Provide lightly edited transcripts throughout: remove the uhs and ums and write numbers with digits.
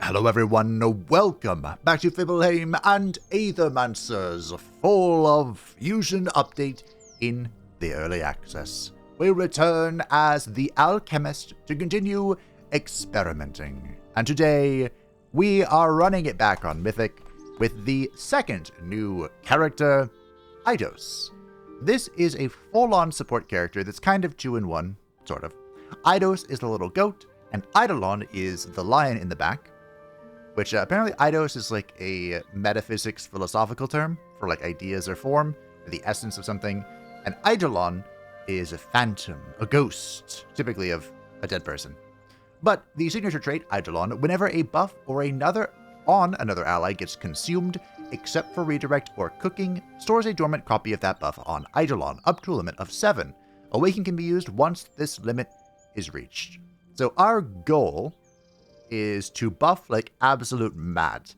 Hello everyone, welcome back to Fibblehame and Aethermancer's Fall of Fusion update in the early access. We return as the alchemist to continue experimenting, and today we are running it back on Mythic with the second new character, Eidos. This is a full-on support character that's kind of 2-in-1, sort of. Eidos is the little goat, and Eidolon is the lion in the back. Which apparently Eidos is like a metaphysics philosophical term for like ideas or form, or the essence of something. And Eidolon is a phantom, a ghost, typically of a dead person. But the signature trait, Eidolon, whenever a buff or another ally gets consumed, except for redirect or cooking, stores a dormant copy of that buff on Eidolon, up to a limit of 7. Awaken can be used once this limit is reached. So our goal is to buff like absolute mad.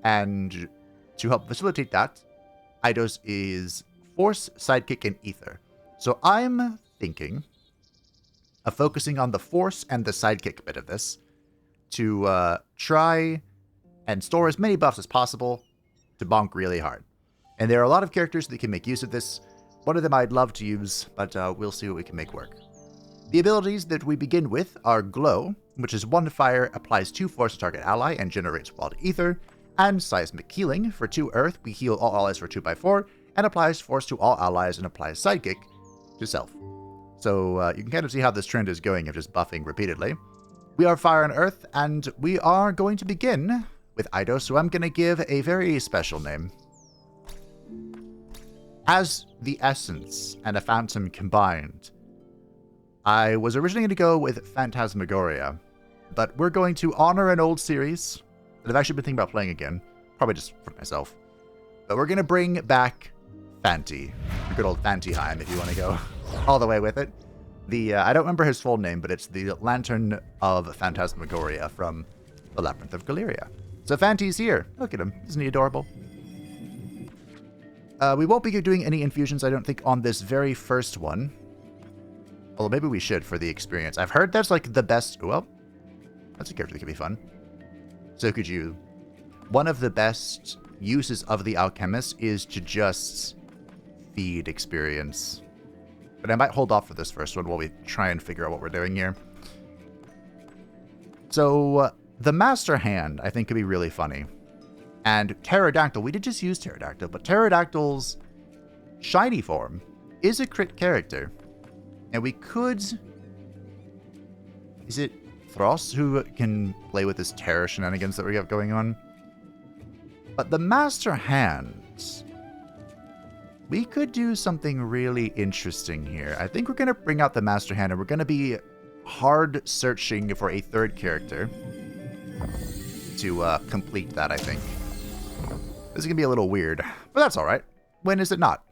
And to help facilitate that, Eidos is Force, Sidekick, and Ether. So I'm thinking of focusing on the Force and the Sidekick bit of this to try and store as many buffs as possible to bonk really hard. And there are a lot of characters that can make use of this. One of them I'd love to use, but we'll see what we can make work. The abilities that we begin with are Glow, which is 1 fire, applies 2 force to target ally, and generates wild ether, and Seismic Healing. For 2 earth, we heal all allies for 2x4, and applies force to all allies and applies Sidekick to self. So you can kind of see how this trend is going of just buffing repeatedly. We are fire and earth, and we are going to begin with Eidos, so I'm going to give a very special name. As the essence and a phantom combined, I was originally going to go with Phantasmagoria, but we're going to honor an old series that I've actually been thinking about playing again, probably just for myself. But we're going to bring back Fantie, the good old Fantie-heim, if you want to go all the way with it. I don't remember his full name, but it's the Lantern of Phantasmagoria from the Labyrinth of Galeria. So Fantie's here. Look at him. Isn't he adorable? We won't be doing any infusions, I don't think, on this very first one. Well, maybe we should for the experience. I've heard that's like the best... Well, that's a character that could be fun. So could you. One of the best uses of the alchemist is to just feed experience. But I might hold off for this first one while we try and figure out what we're doing here. So the Master Hand, I think, could be really funny. And Pterodactyl, we did just use Pterodactyl, but Pterodactyl's shiny form is a crit character. And we could... Is it Thros who can play with this terror shenanigans that we have going on? But the Master Hands... We could do something really interesting here. I think we're going to bring out the Master Hand, and we're going to be hard searching for a third character to complete that, I think. This is going to be a little weird, but that's alright. When is it not?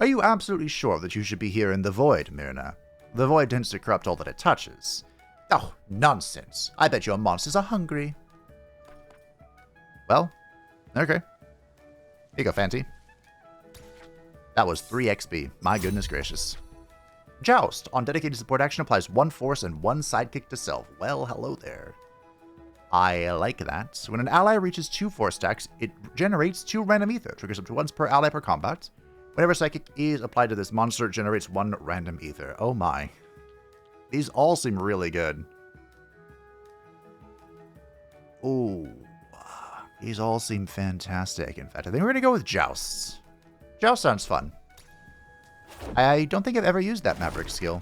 Are you absolutely sure that you should be here in the Void, Myrna? The Void tends to corrupt all that it touches. Oh, nonsense. I bet your monsters are hungry. Well, okay. Here you go, Fantie. That was 3 XP. My goodness gracious. Joust. On dedicated support action applies 1 force and 1 sidekick to self. Well, hello there. I like that. When an ally reaches 2 force stacks, it generates 2 random ether. Triggers up to once per ally per combat. Whenever Psychic is applied to this monster, it generates 1 random ether. Oh my. These all seem really good. Ooh. These all seem fantastic. In fact, I think we're going to go with Jousts. Joust sounds fun. I don't think I've ever used that Maverick skill.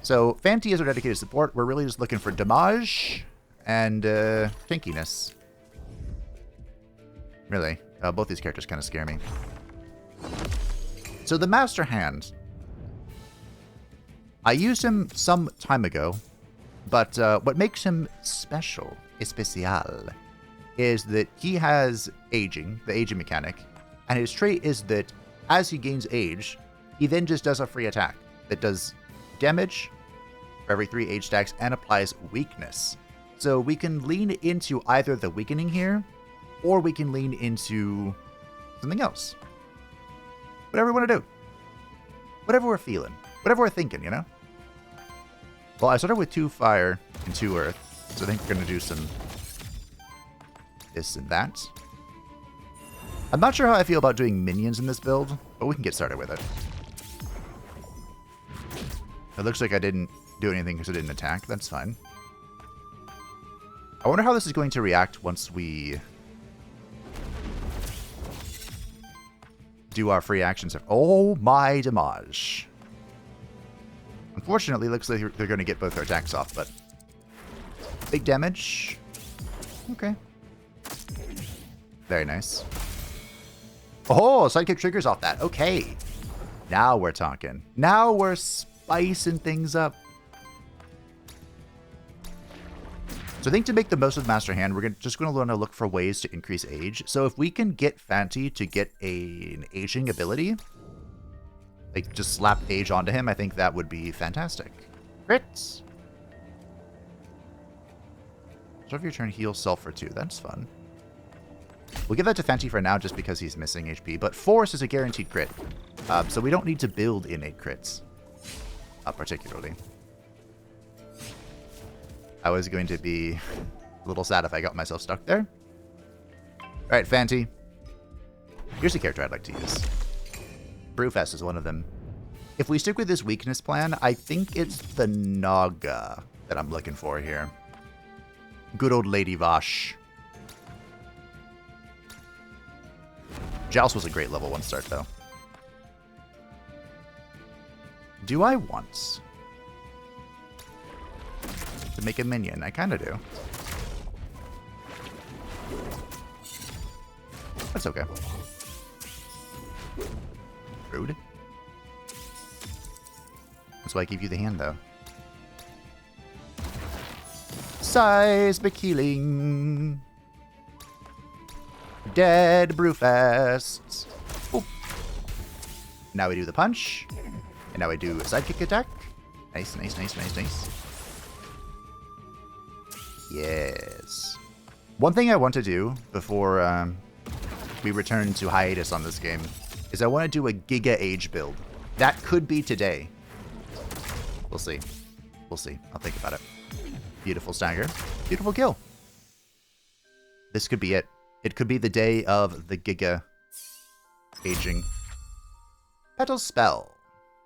So, Fantie is our dedicated support. We're really just looking for damage and tankiness. Really. Both these characters kind of scare me. So the Master Hand. I used him some time ago, but what makes him special, especial, is that he has aging, the aging mechanic, and his trait is that as he gains age, he then just does a free attack that does damage for every 3 age stacks and applies weakness. So we can lean into either the weakening here, or we can lean into something else. Whatever we want to do. Whatever we're feeling. Whatever we're thinking, you know? Well, I started with 2 fire and 2 earth, so I think we're going to do some this and that. I'm not sure how I feel about doing minions in this build, but we can get started with it. It looks like I didn't do anything because I didn't attack. That's fine. I wonder how this is going to react once we do our free actions. Oh my damage. Unfortunately, it looks like they're going to get both their attacks off, but big damage. Okay. Very nice. Oh, Sidekick triggers off that. Okay. Now we're talking. Now we're spicing things up. So I think to make the most of the Master Hand, we're just going to want to look for ways to increase age. So if we can get Fantie to get an aging ability, like just slap age onto him, I think that would be fantastic. Crits! Start of your turn, heal self for 2. That's fun. We'll give that to Fantie for now just because he's missing HP, but Force is a guaranteed crit. So we don't need to build innate crits. Particularly. I was going to be a little sad if I got myself stuck there. Alright, Fantie. Here's a character I'd like to use. Brewfest is one of them. If we stick with this weakness plan, I think it's the Naga that I'm looking for here. Good old Lady Vosh. Joust was a great level 1 start, though. Do I want to make a minion? I kind of do. That's okay. Rude. That's why I give you the hand, though. Seismic healing. Dead Brewfest. Oop. Now we do the punch. And now we do a sidekick attack. Nice, nice, nice, nice, nice. Yes. One thing I want to do before we return to hiatus on this game is I want to do a Giga Age build. That could be today. We'll see. We'll see. I'll think about it. Beautiful stagger. Beautiful kill. This could be it. It could be the day of the Giga aging. Petal Spell.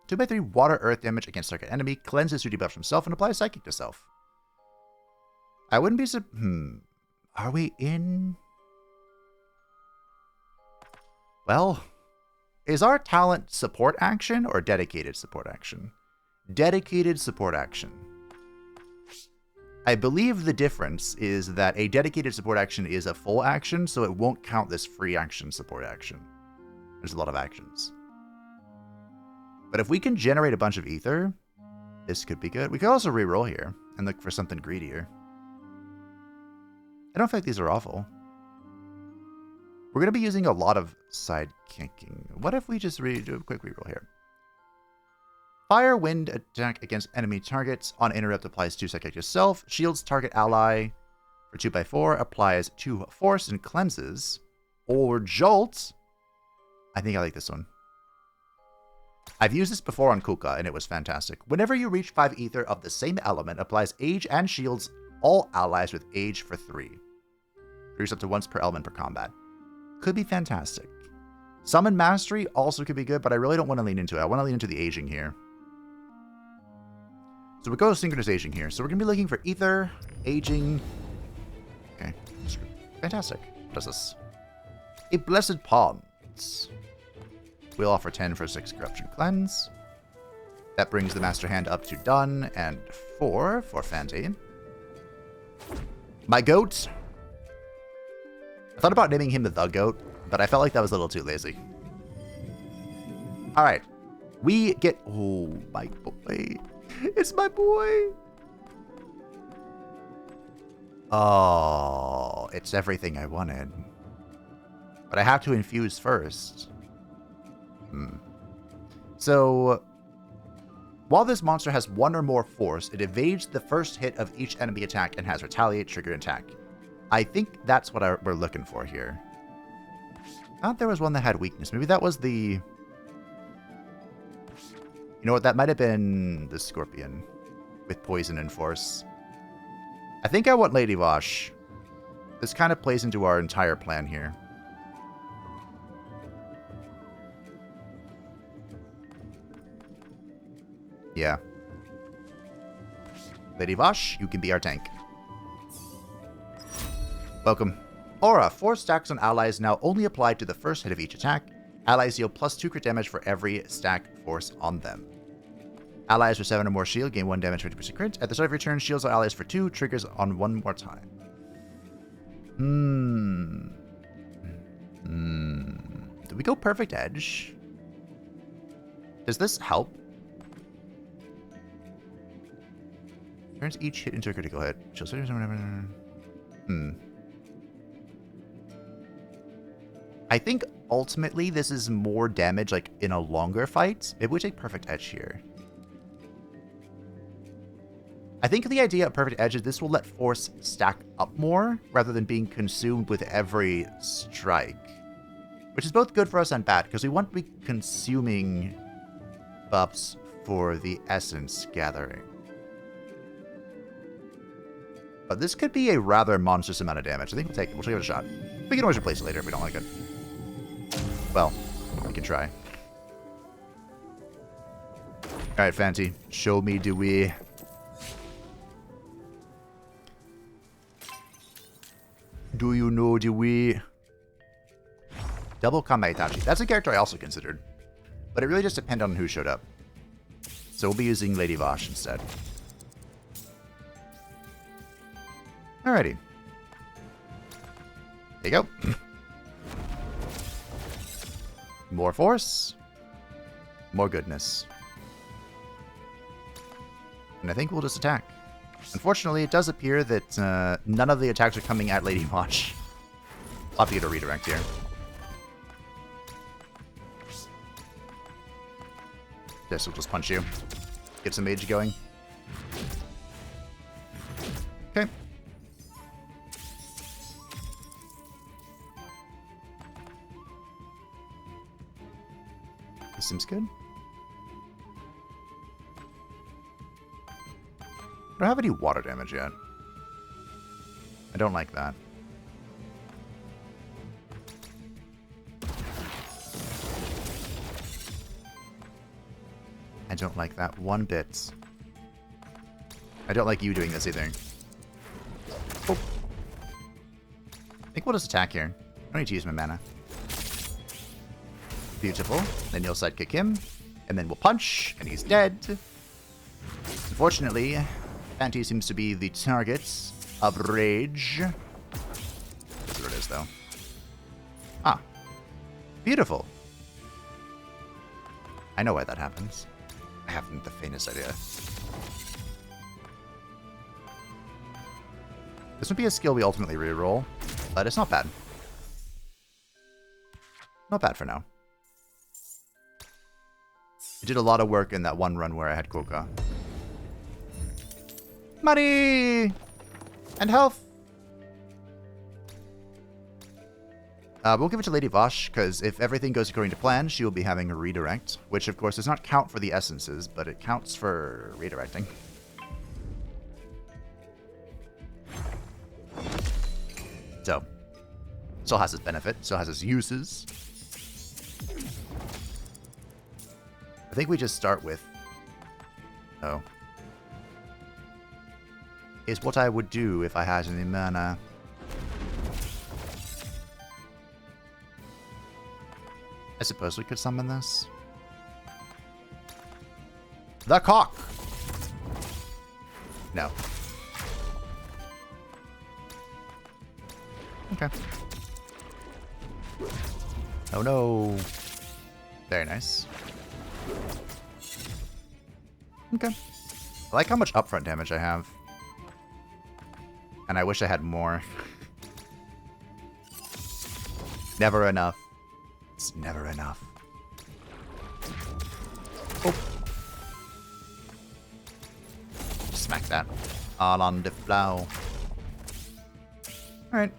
2/3 water earth damage against target enemy. Cleanses to debuff himself and applies psychic to self. I wouldn't be Are we in? Well, is our talent support action or dedicated support action? Dedicated support action. I believe the difference is that a dedicated support action is a full action, so it won't count this free action support action. There's a lot of actions. But if we can generate a bunch of ether, this could be good. We could also reroll here and look for something greedier. I don't think these are awful. We're going to be using a lot of sidekicking. What if we just do a quick reroll here? Fire, wind, attack against enemy targets. On interrupt, applies 2 psychic to self. Shields target ally for 2/4. Applies 2 force and cleanses. Or jolt. I think I like this one. I've used this before on Kuka, and it was fantastic. Whenever you reach 5 ether of the same element, applies age and shields all allies with age for 3. Reduce up to once per element per combat. Could be fantastic. Summon Mastery also could be good, but I really don't want to lean into it. I want to lean into the aging here. So we go synchronization here. So we're going to be looking for ether, aging. Okay. Fantastic. What does this? A Blessed Pawns. We'll offer 10 for 6 Corruption Cleanse. That brings the Master Hand up to done, and 4 for Fantie. My goat. I thought about naming him the Goat, but I felt like that was a little too lazy. Alright. We get... Oh, my boy. It's my boy. Oh, it's everything I wanted. But I have to infuse first. So, while this monster has 1 or more force, it evades the first hit of each enemy attack and has retaliate, trigger, attack. I think that's what we're looking for here. I thought there was one that had weakness. Maybe that was the... You know what? That might have been the Scorpion. with poison and force. I think I want Lady Vosh. This kind of plays into our entire plan here. Yeah. Lady Vosh, you can be our tank. Welcome. Aura. 4 stacks on allies now only applied to the first hit of each attack. Allies deal +2 crit damage for every stack force on them. Allies with 7 or more shield gain 1 damage, 50% crit. At the start of your turn, shields on allies for 2, triggers on 1 more time. Do we go Perfect Edge? Does this help? Turns each hit into a critical hit. I think ultimately this is more damage like in a longer fight. Maybe we take Perfect Edge here. I think the idea of Perfect Edge is this will let force stack up more rather than being consumed with every strike. Which is both good for us and bad, because we want to be consuming buffs for the essence gathering. But this could be a rather monstrous amount of damage. I think we'll give it a shot. We can always replace it later if we don't like it. Well, we can try. Alright, Fantie. Show me, do we... Do you know, do we... Double Kame Itachi. That's a character I also considered. But it really just depended on who showed up. So we'll be using Lady Vosh instead. Alrighty. There you go. More force. More goodness. And I think we'll just attack. Unfortunately, it does appear that none of the attacks are coming at Lady Vosh. I'll have to get a redirect here. This will just punch you. Get some mage going. Okay. This seems good. I don't have any water damage yet. I don't like that. I don't like that one bit. I don't like you doing this either. Oh. I think we'll just attack here. I don't need to use my mana. Beautiful. Then you'll sidekick him. And then we'll punch, and he's dead. Unfortunately, Fantie seems to be the target of rage. That's what it is, though. Ah. Beautiful. I know why that happens. I haven't the faintest idea. This would be a skill we ultimately reroll, but it's not bad. Not bad for now. I did a lot of work in that one run where I had Koka. Money! And health! We'll give it to Lady Vosh, because if everything goes according to plan, she will be having a redirect, which of course does not count for the essences, but it counts for redirecting. So, still has its benefit, still has its uses. I think we just start with... Oh. Is what I would do if I had any mana. I suppose we could summon this. The cock! No. Okay. Oh no. Very nice. Okay. I like how much upfront damage I have. And I wish I had more. Never enough. It's never enough. Oh. Smack that. All on the flow. Alright.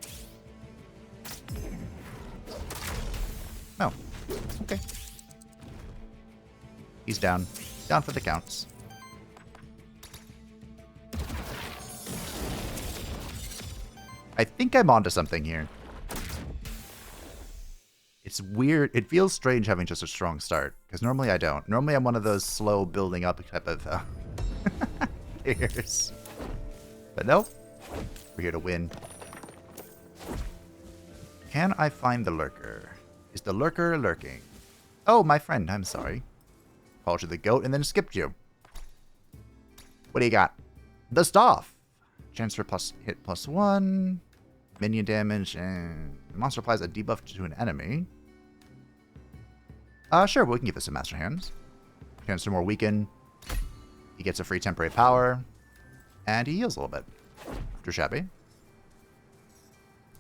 Oh. Okay. He's down. Down for the counts. I think I'm onto something here. It's weird. It feels strange having just a strong start, because normally I don't. Normally I'm one of those slow building up type of players. But nope. We're here to win. Can I find the lurker? Is the lurker lurking? Oh, my friend, I'm sorry. Called you the goat and then skipped you. What do you got? The staff. Chance for hit +1. Minion damage, and the monster applies a debuff to an enemy. Sure, we can give this a Master Hands. Chance to more weaken. He gets a free temporary power. And he heals a little bit. Too shabby.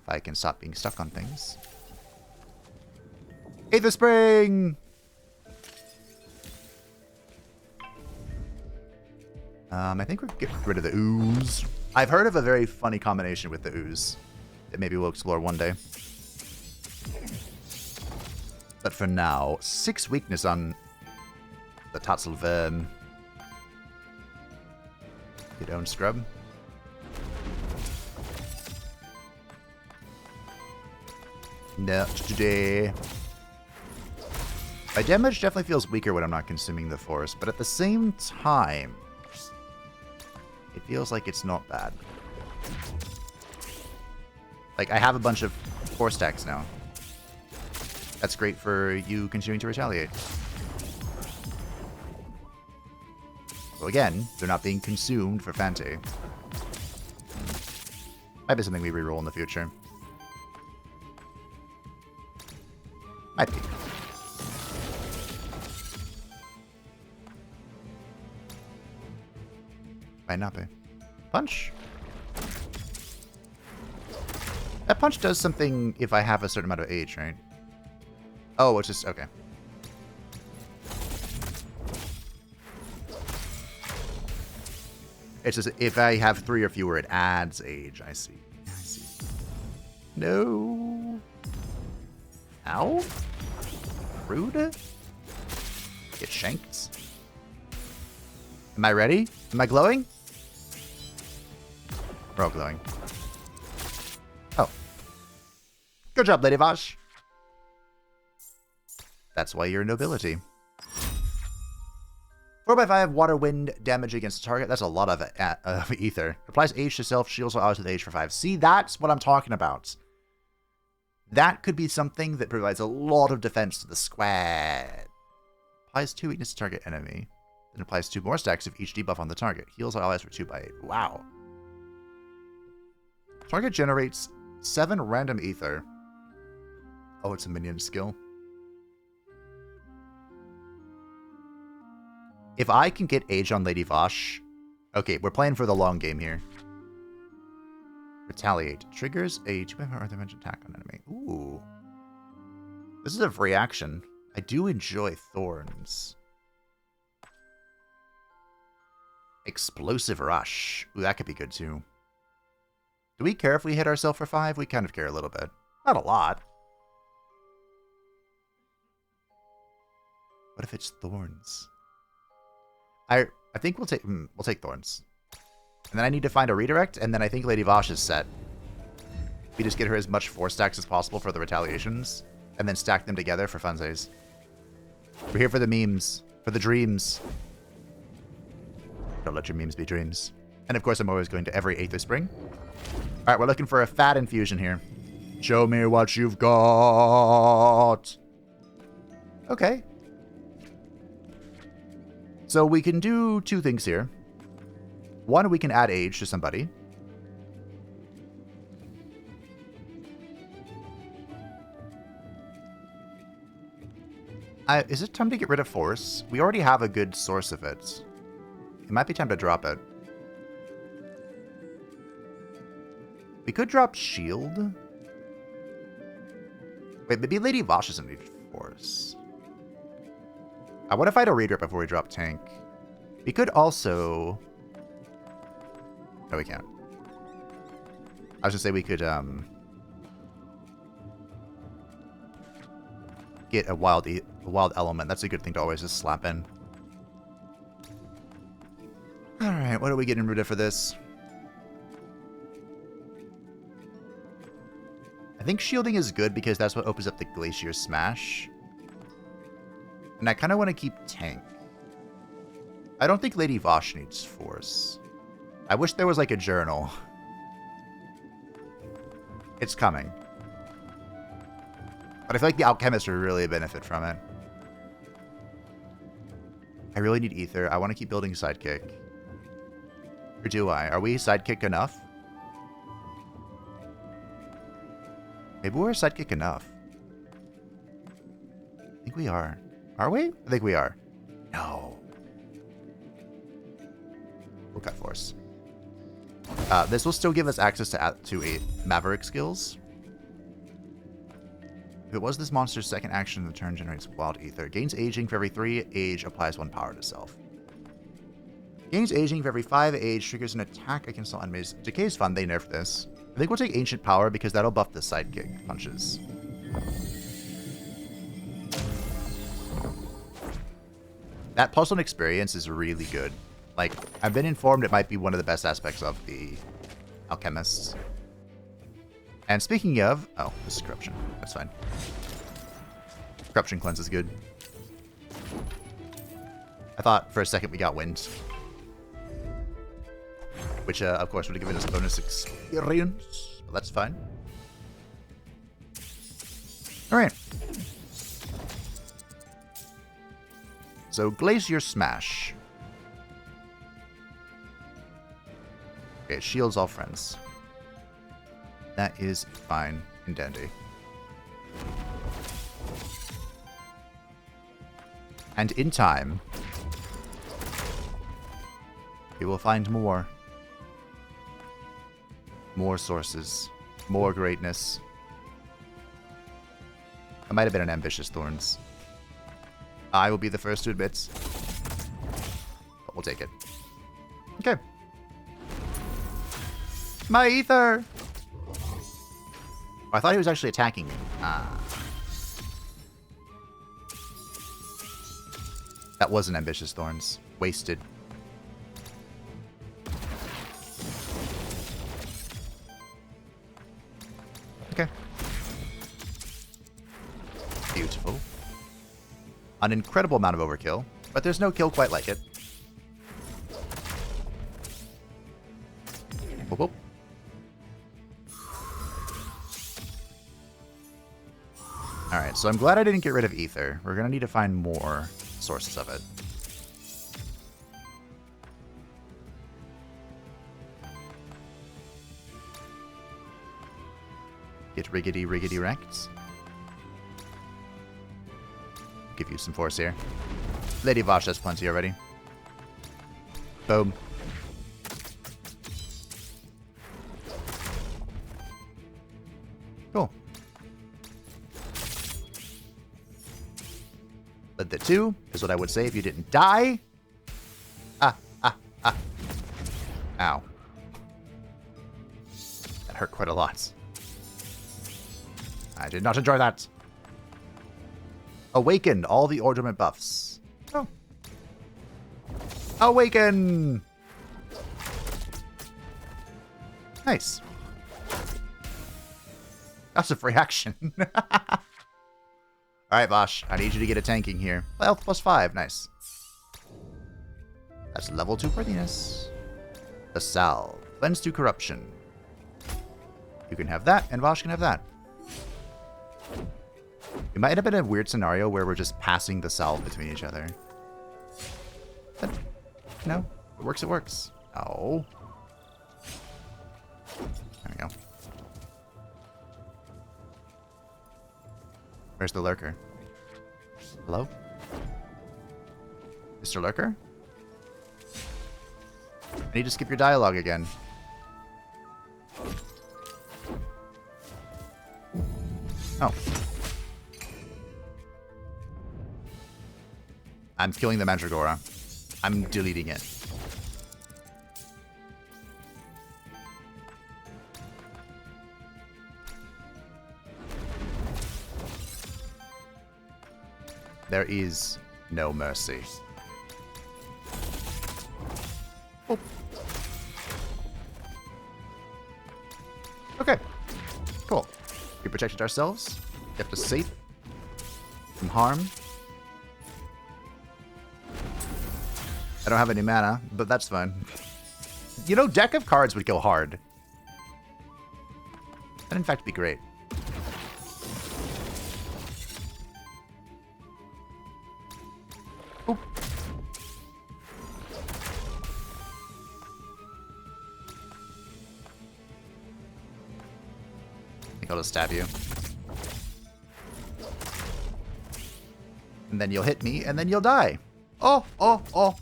If I can stop being stuck on things. Aether Spring! I think we're getting rid of the ooze. I've heard of a very funny combination with the ooze that maybe we'll explore one day. But for now, 6 weakness on the Tatzelworm. You don't scrub. Not today. My damage definitely feels weaker when I'm not consuming the force, but at the same time, it feels like it's not bad. Like, I have a bunch of force stacks now. That's great for you continuing to retaliate. So again, they're not being consumed for Fantie. Might be something we reroll in the future. Might be. Might not be. Punch. That punch does something if I have a certain amount of age, right? Oh, it's just... okay. It's just if I have 3 or fewer, it adds age. I see. I see. No. Ow. Rude. Get shanked. Am I ready? Am I glowing? We're all glowing. Oh. Good job, Lady Vosh. That's why you're nobility. 4x5 water wind damage against a target. That's a lot of ether. Applies age to self, shields while out with age for 5. See, that's what I'm talking about. That could be something that provides a lot of defense to the squad. Applies 2 weakness to target enemy. Then applies 2 more stacks of each debuff on the target. Heals all allies for 2/8. Wow. Target generates 7 random ether. Oh, it's a minion skill. If I can get age on Lady Vosh... Okay, we're playing for the long game here. Retaliate. Triggers a 2x5 earth damage attack on enemy. Ooh. This is a free action. I do enjoy thorns. Explosive Rush. Ooh, that could be good too. Do we care if we hit ourselves for 5? We kind of care a little bit. Not a lot. What if it's thorns? I think we'll take thorns. And then I need to find a redirect, and then I think Lady Vosh is set. We just get her as much force stacks as possible for the retaliations, and then stack them together for funsies. We're here for the memes, for the dreams. Don't let your memes be dreams. And of course, I'm always going to every Aether Spring. Alright, we're looking for a fat infusion here. Show me what you've got. Okay. So we can do 2 things here. One, we can add age to somebody. Is it time to get rid of force? We already have a good source of it. It might be time to drop it. We could drop shield. Wait, maybe Lady Vosh doesn't need force. I want to fight a reader before we drop tank. We could also... No, we can't. I was going to say we could get a wild element. That's a good thing to always just slap in. Alright, what are we getting rid of for this? think shielding is good because that's what opens up the Glacier Smash. And I kind of want to keep tank. I don't think Lady Vosh needs force. I wish there was like a journal. It's coming. But I feel like the Alchemist would really benefit from it. I really need Ether. I want to keep building Sidekick. Or do I? Are we Sidekick enough? Maybe we're Sidekick enough. I think we are. Are we? I think we are. No. We'll cut force. This will still give us access to 8 Maverick skills. If it was this monster's second action, the turn generates Wild Ether. Gains aging for every 3 age, applies 1 power to self. Gains aging for every 5 age, triggers an attack against all enemies. Decay's fun, they nerfed this. I think we'll take Ancient Power because that'll buff the Sidekick punches. That plus 1 experience is really good. Like, I've been informed it might be one of the best aspects of the Alchemists. And speaking of... Oh, this is Corruption. That's fine. Corruption Cleanse is good. I thought for a second we got Wind. Which, of course, would have given us bonus experience. But that's fine. Alright. So, Glacier Smash. Okay, it shields all friends. That is fine and dandy. And in time, we will find more. More sources. More greatness. I might have been an Ambitious Thorns. I will be the first to admit. But we'll take it. Okay. My Ether! Oh, I thought he was actually attacking me. That wasn't Ambitious Thorns. Wasted. Okay. Beautiful. An incredible amount of overkill, but there's no kill quite like it. Whoop, whoop. Alright, so I'm glad I didn't get rid of Ether. We're going to need to find more sources of it. Get riggedy wrecked. Give you some force here. Lady Vosh has plenty already. Boom. Cool. But the 2 is what I would say if you didn't die. Ow. That hurt quite a lot. I did not enjoy that. Awaken all the ornament buffs. Oh. Awaken! Nice. That's a free action. Alright, Vosh. I need you to get a tanking here. Health plus 5. Nice. That's level 2 worthiness. The Salve. Cleanse to Corruption. You can have that, and Vosh can have that. It might have been a weird scenario where we're just passing the Salve between each other. But, you know, it works, it works. Oh. There we go. Where's the Lurker? Hello? Mr. Lurker? I need to skip your dialogue again. Oh. I'm killing the Mandragora. I'm deleting it. There is no mercy. Oh. Okay. Cool. We protected ourselves. Kept us safe from harm. I don't have any mana, but that's fine. You know, deck of cards would go hard. That'd in fact be great. Oop. I think I'll just stab you. And then you'll hit me, and then you'll die. Oh, oh, oh.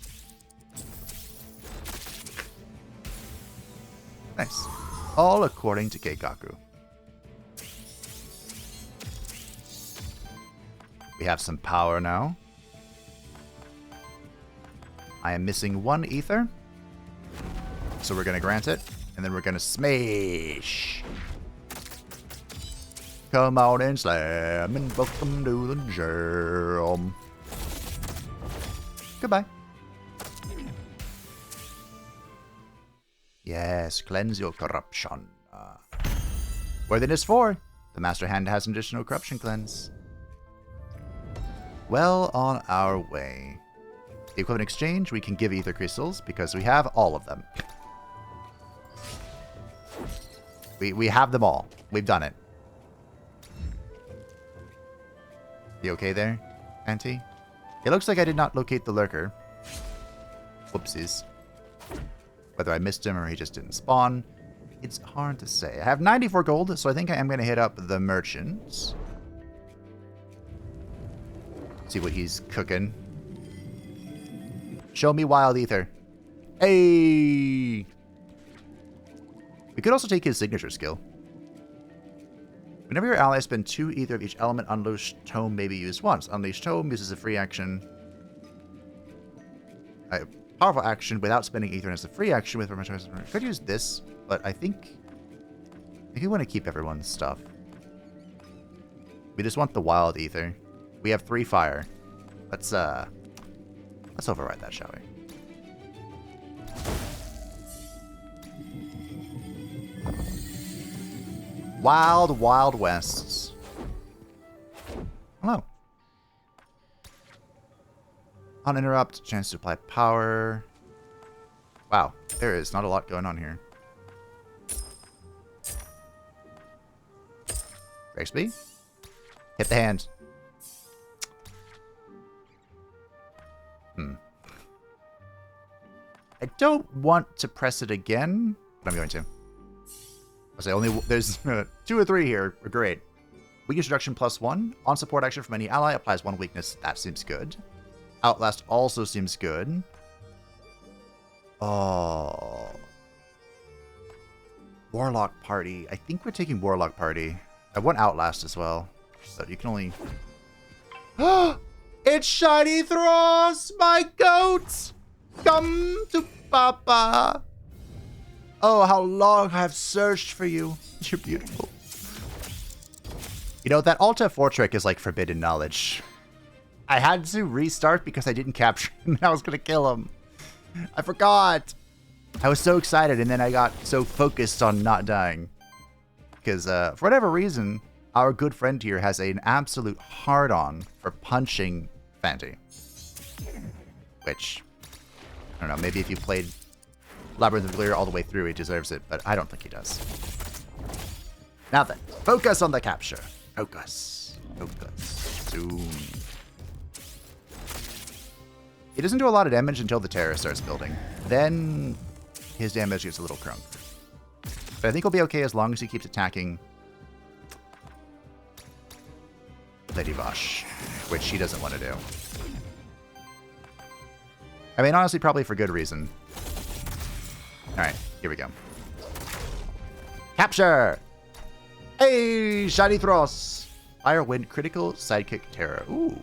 Nice. All according to Keikaku. We have some power now. I am missing 1 ether. So we're going to grant it. And then we're going to smash. Come on and slam and welcome to the germ. Goodbye. Yes, cleanse your corruption. Worthiness 4. The Master Hand has an additional corruption cleanse. Well on our way. The equivalent exchange, we can give ether crystals because we have all of them. We have them all. We've done it. You okay there, Auntie? It looks like I did not locate the lurker. Whoopsies. Whether I missed him or he just didn't spawn, it's hard to say. I have 94 gold, so I think I am going to hit up the merchants. See what he's cooking. Show me wild ether. Hey! We could also take his signature skill. Whenever your allies spend 2 ether of each element, Unleashed Tome may be used once. Unleashed Tome uses a free action. A powerful action without spending ether, and it's a free action with permission. I could use this, but I think we want to keep everyone's stuff. We just want the wild ether. We have 3 fire. Let's override that, shall we? Wild, Wild Wests. Hello. Uninterrupt, chance to apply power. Wow, there is not a lot going on here. Gravesby? Hit the hand. I don't want to press it again, but I'm going to. I'll say only there's 2 or 3 here. Great. Weakness reduction +1. On support action from any ally applies 1 weakness. That seems good. Outlast also seems good. Oh. Warlock Party. I think we're taking Warlock Party. I want Outlast as well. So you can only... It's Shiny Thross, my goat! Come to Papa. Oh, how long I have searched for you. You're beautiful. You know, that Alt F4 trick is like forbidden knowledge. I had to restart because I didn't capture him and I was going to kill him. I forgot. I was so excited and then I got so focused on not dying. Because for whatever reason, our good friend here has an absolute hard-on for punching Fantie. Which, I don't know, maybe if you played Labyrinth of Clear all the way through, he deserves it, but I don't think he does. Now then, focus on the capture. Focus. Focus. Zoom. He doesn't do a lot of damage until the terror starts building. Then his damage gets a little crunk. But I think he'll be okay as long as he keeps attacking Lady Vosh, which he doesn't want to do. I mean, honestly, probably for good reason. Alright, here we go. Capture! Hey, Shiny Thross! Fire, Wind, Critical, Sidekick, Terror. Ooh.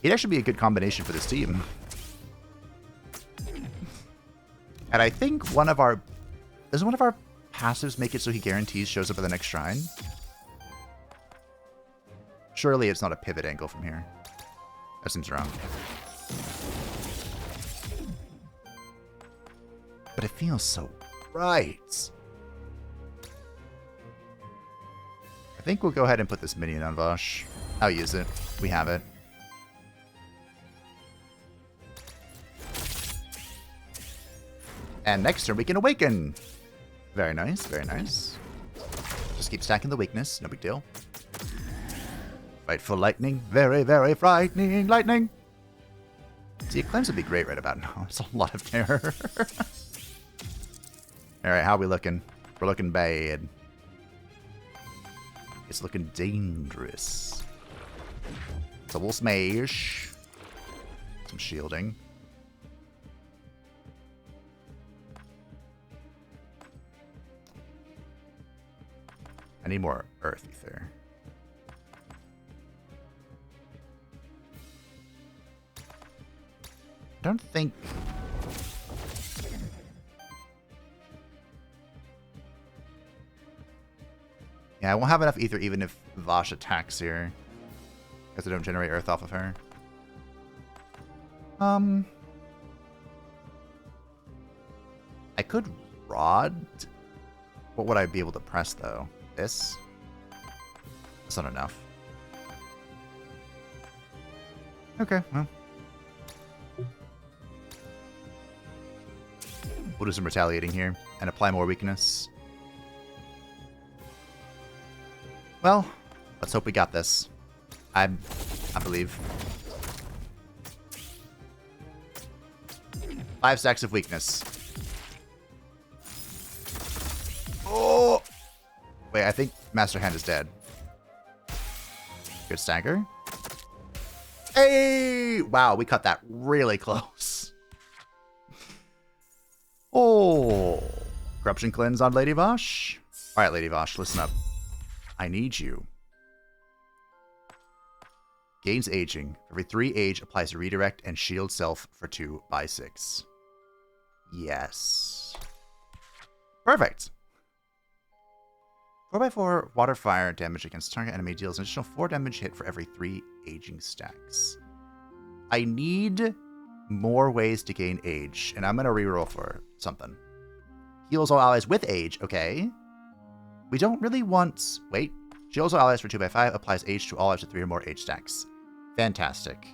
It'd actually be a good combination for this team. And I think one of our... Doesn't one of our passives make it so he guarantees shows up at the next shrine? Surely it's not a pivot angle from here. That seems wrong. But it feels so right. think we'll go ahead and put this minion on Vosh. I'll use it. We have it. And next turn we can awaken. Very nice, very nice. Just keep stacking the weakness, no big deal. Frightful lightning, very, very frightening lightning. See, Eclaims would be great right about now. It's a lot of terror. Alright, how are we looking? We're looking bad. It's looking dangerous. So we'll smash. Some shielding. I need more earth ether. I don't think... Yeah, I won't have enough ether even if Vosh attacks here. Because I don't generate earth off of her. I could rod. What would I be able to press though? This? That's not enough. Okay, well. We'll do some retaliating here and apply more weakness. Well, let's hope we got this. I believe. 5 stacks of weakness. Oh! Wait, I think Master Hand is dead. Good stagger. Hey! Wow, we cut that really close. Oh! Corruption Cleanse on Lady Vosh. Alright, Lady Vosh, listen up. I need you. Gains aging. Every 3 age applies redirect and shield self for 2 by 6. Yes. Perfect. 4x4 water fire damage against target enemy deals an additional 4 damage hit for every 3 aging stacks. I need more ways to gain age, and I'm going to reroll for something. Heals all allies with age, okay. We don't really want... Wait. Heals all allies for 2x5, applies age to all up to 3 or more age stacks. Fantastic.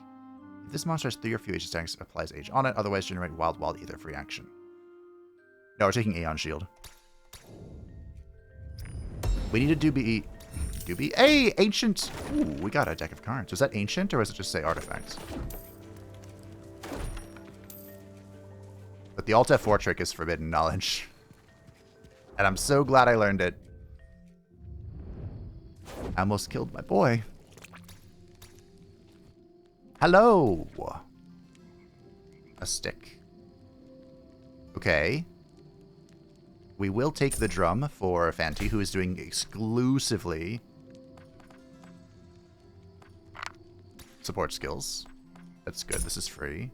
If this monster has 3 or fewer age stacks, applies age on it, otherwise generate wild ether free action. No, we're taking Aeon Shield. We need a doobie. Doobie? Hey, Ancient! Ooh, we got a deck of cards. Was that Ancient, or was it just say Artifacts? But the Alt F4 trick is Forbidden Knowledge. And I'm so glad I learned it. I almost killed my boy. Hello! A stick. Okay. We will take the drum for Fantie, who is doing exclusively support skills. That's good. This is free.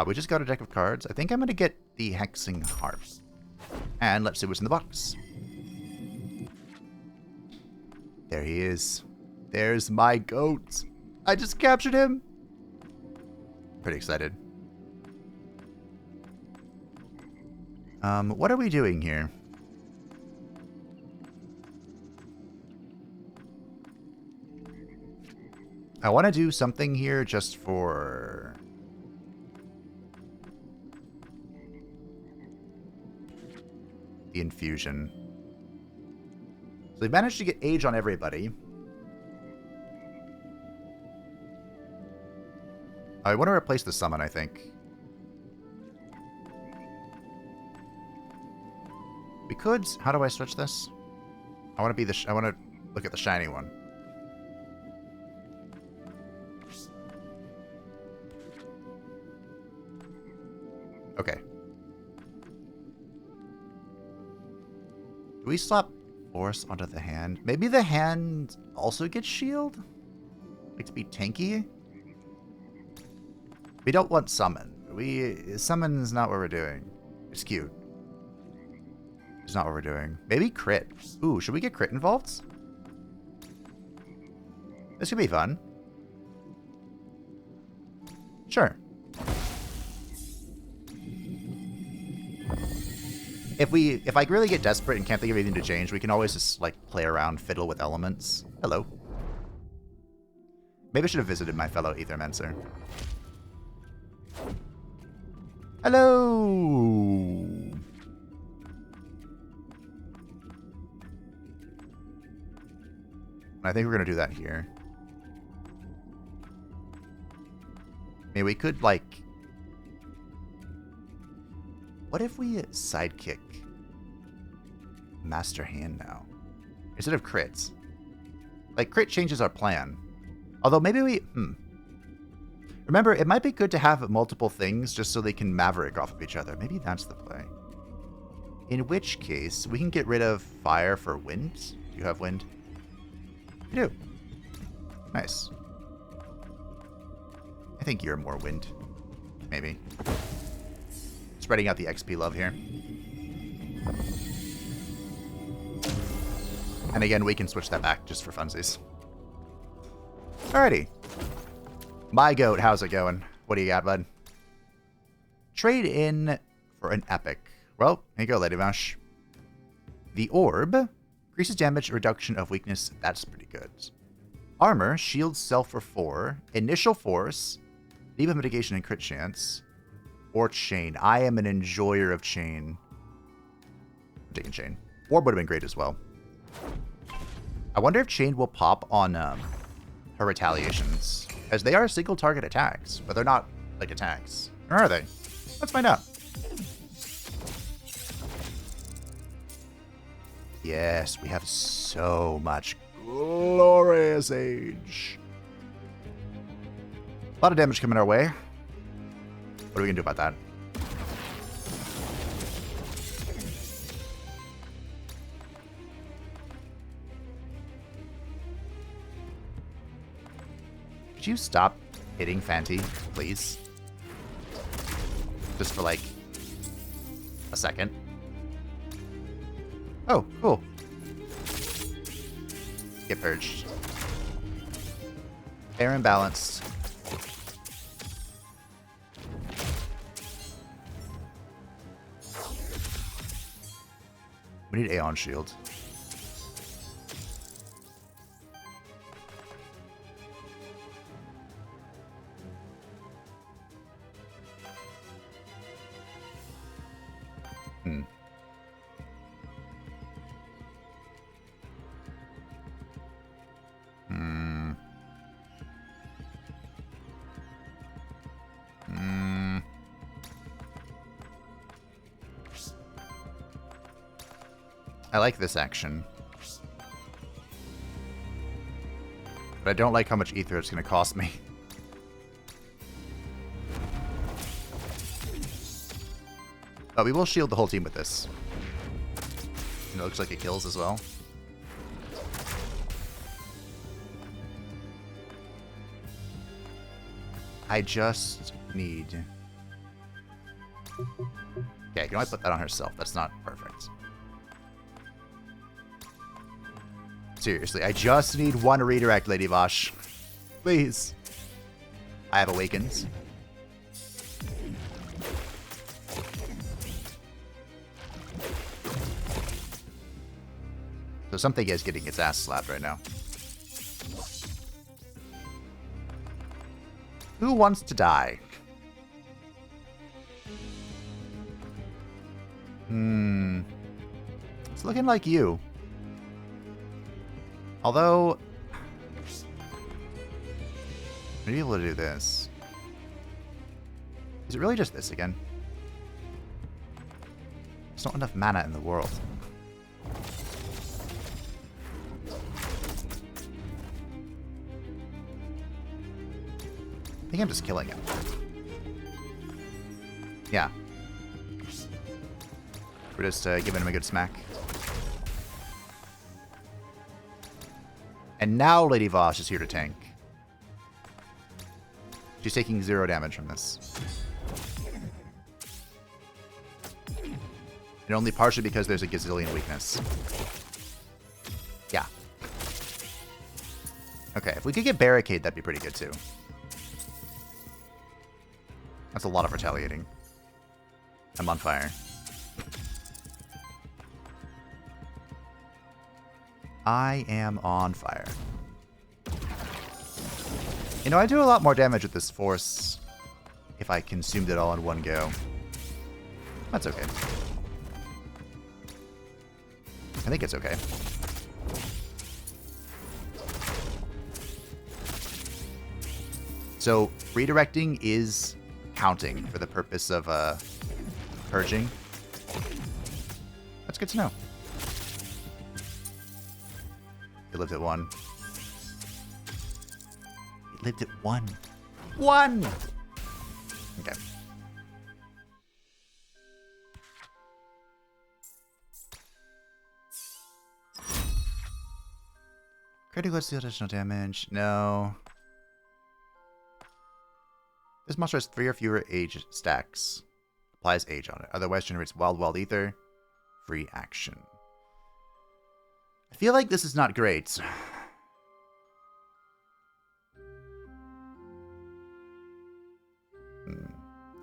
We just got a deck of cards. I think I'm going to get the Hexing Harps. And let's see what's in the box. There he is. There's my goat. I just captured him. Pretty excited. What are we doing here? I want to do something here just for... the infusion. So they managed to get age on everybody. I want to replace the summon, I think. We could... How do I switch this? I want to be the... I want to look at the shiny one. Okay. Do we slap Force onto the hand? Maybe the hand also gets shield? Like to be tanky? We don't want summon. Summon is not what we're doing. It's cute. It's not what we're doing. Maybe crit. Ooh, should we get crit involved? This could be fun. Sure. If I really get desperate and can't think of anything to change, we can always just, like, play around, fiddle with elements. Hello. Maybe I should have visited my fellow Aethermancer. Hello! I think we're going to do that here. I mean, we could, like... What if we sidekick Master Hand now? Instead of crits. Like, crit changes our plan. Although, maybe we... Remember, it might be good to have multiple things just so they can maverick off of each other. Maybe that's the play. In which case, we can get rid of fire for wind. Do you have wind? You do. Nice. I think you're more wind. Maybe. Spreading out the XP love here. And again, we can switch that back just for funsies. Alrighty. My goat, how's it going? What do you got, bud? Trade in for an epic. Well, here you go, Lady Mouse. The orb increases damage, reduction of weakness. That's pretty good. Armor, shields self for 4. Initial force, debuff mitigation and crit chance. Or chain. I am an enjoyer of chain. I'm taking chain. Orb would have been great as well. I wonder if chain will pop on her retaliations. As they are single target attacks, but they're not like attacks. Or are they? Let's find out. Yes, we have so much glorious age. A lot of damage coming our way. What are we gonna do about that? Could you stop hitting Fantie, please? Just for like a second. Oh, cool. Get purged. Fair and balanced. We need Aeon Shield. I like this action. But I don't like how much ether it's going to cost me. But we will shield the whole team with this. And it looks like it kills as well. I just need... Okay, can I put that on herself? That's not perfect. Seriously, I just need one redirect, Lady Vosh. Please. I have awakened. So something is getting its ass slapped right now. Who wants to die? It's looking like you. Although, maybe be able to do this. Is it really just this again? There's not enough mana in the world. I think I'm just killing him. Yeah. We're just giving him a good smack. And now Lady Vosh is here to tank. She's taking 0 damage from this. And only partially because there's a gazillion weakness. Yeah. Okay, if we could get Barricade, that'd be pretty good too. That's a lot of retaliating. I'm on fire. I am on fire. You know, I do a lot more damage with this force if I consumed it all in one go. That's okay. I think it's okay. So, redirecting is counting for the purpose of purging. That's good to know. He lived at 1. He lived at 1. 1! Okay. Critical deal additional damage. No. This monster has 3 or fewer age stacks. Applies age on it. Otherwise generates wild ether. Free action. I feel like this is not great.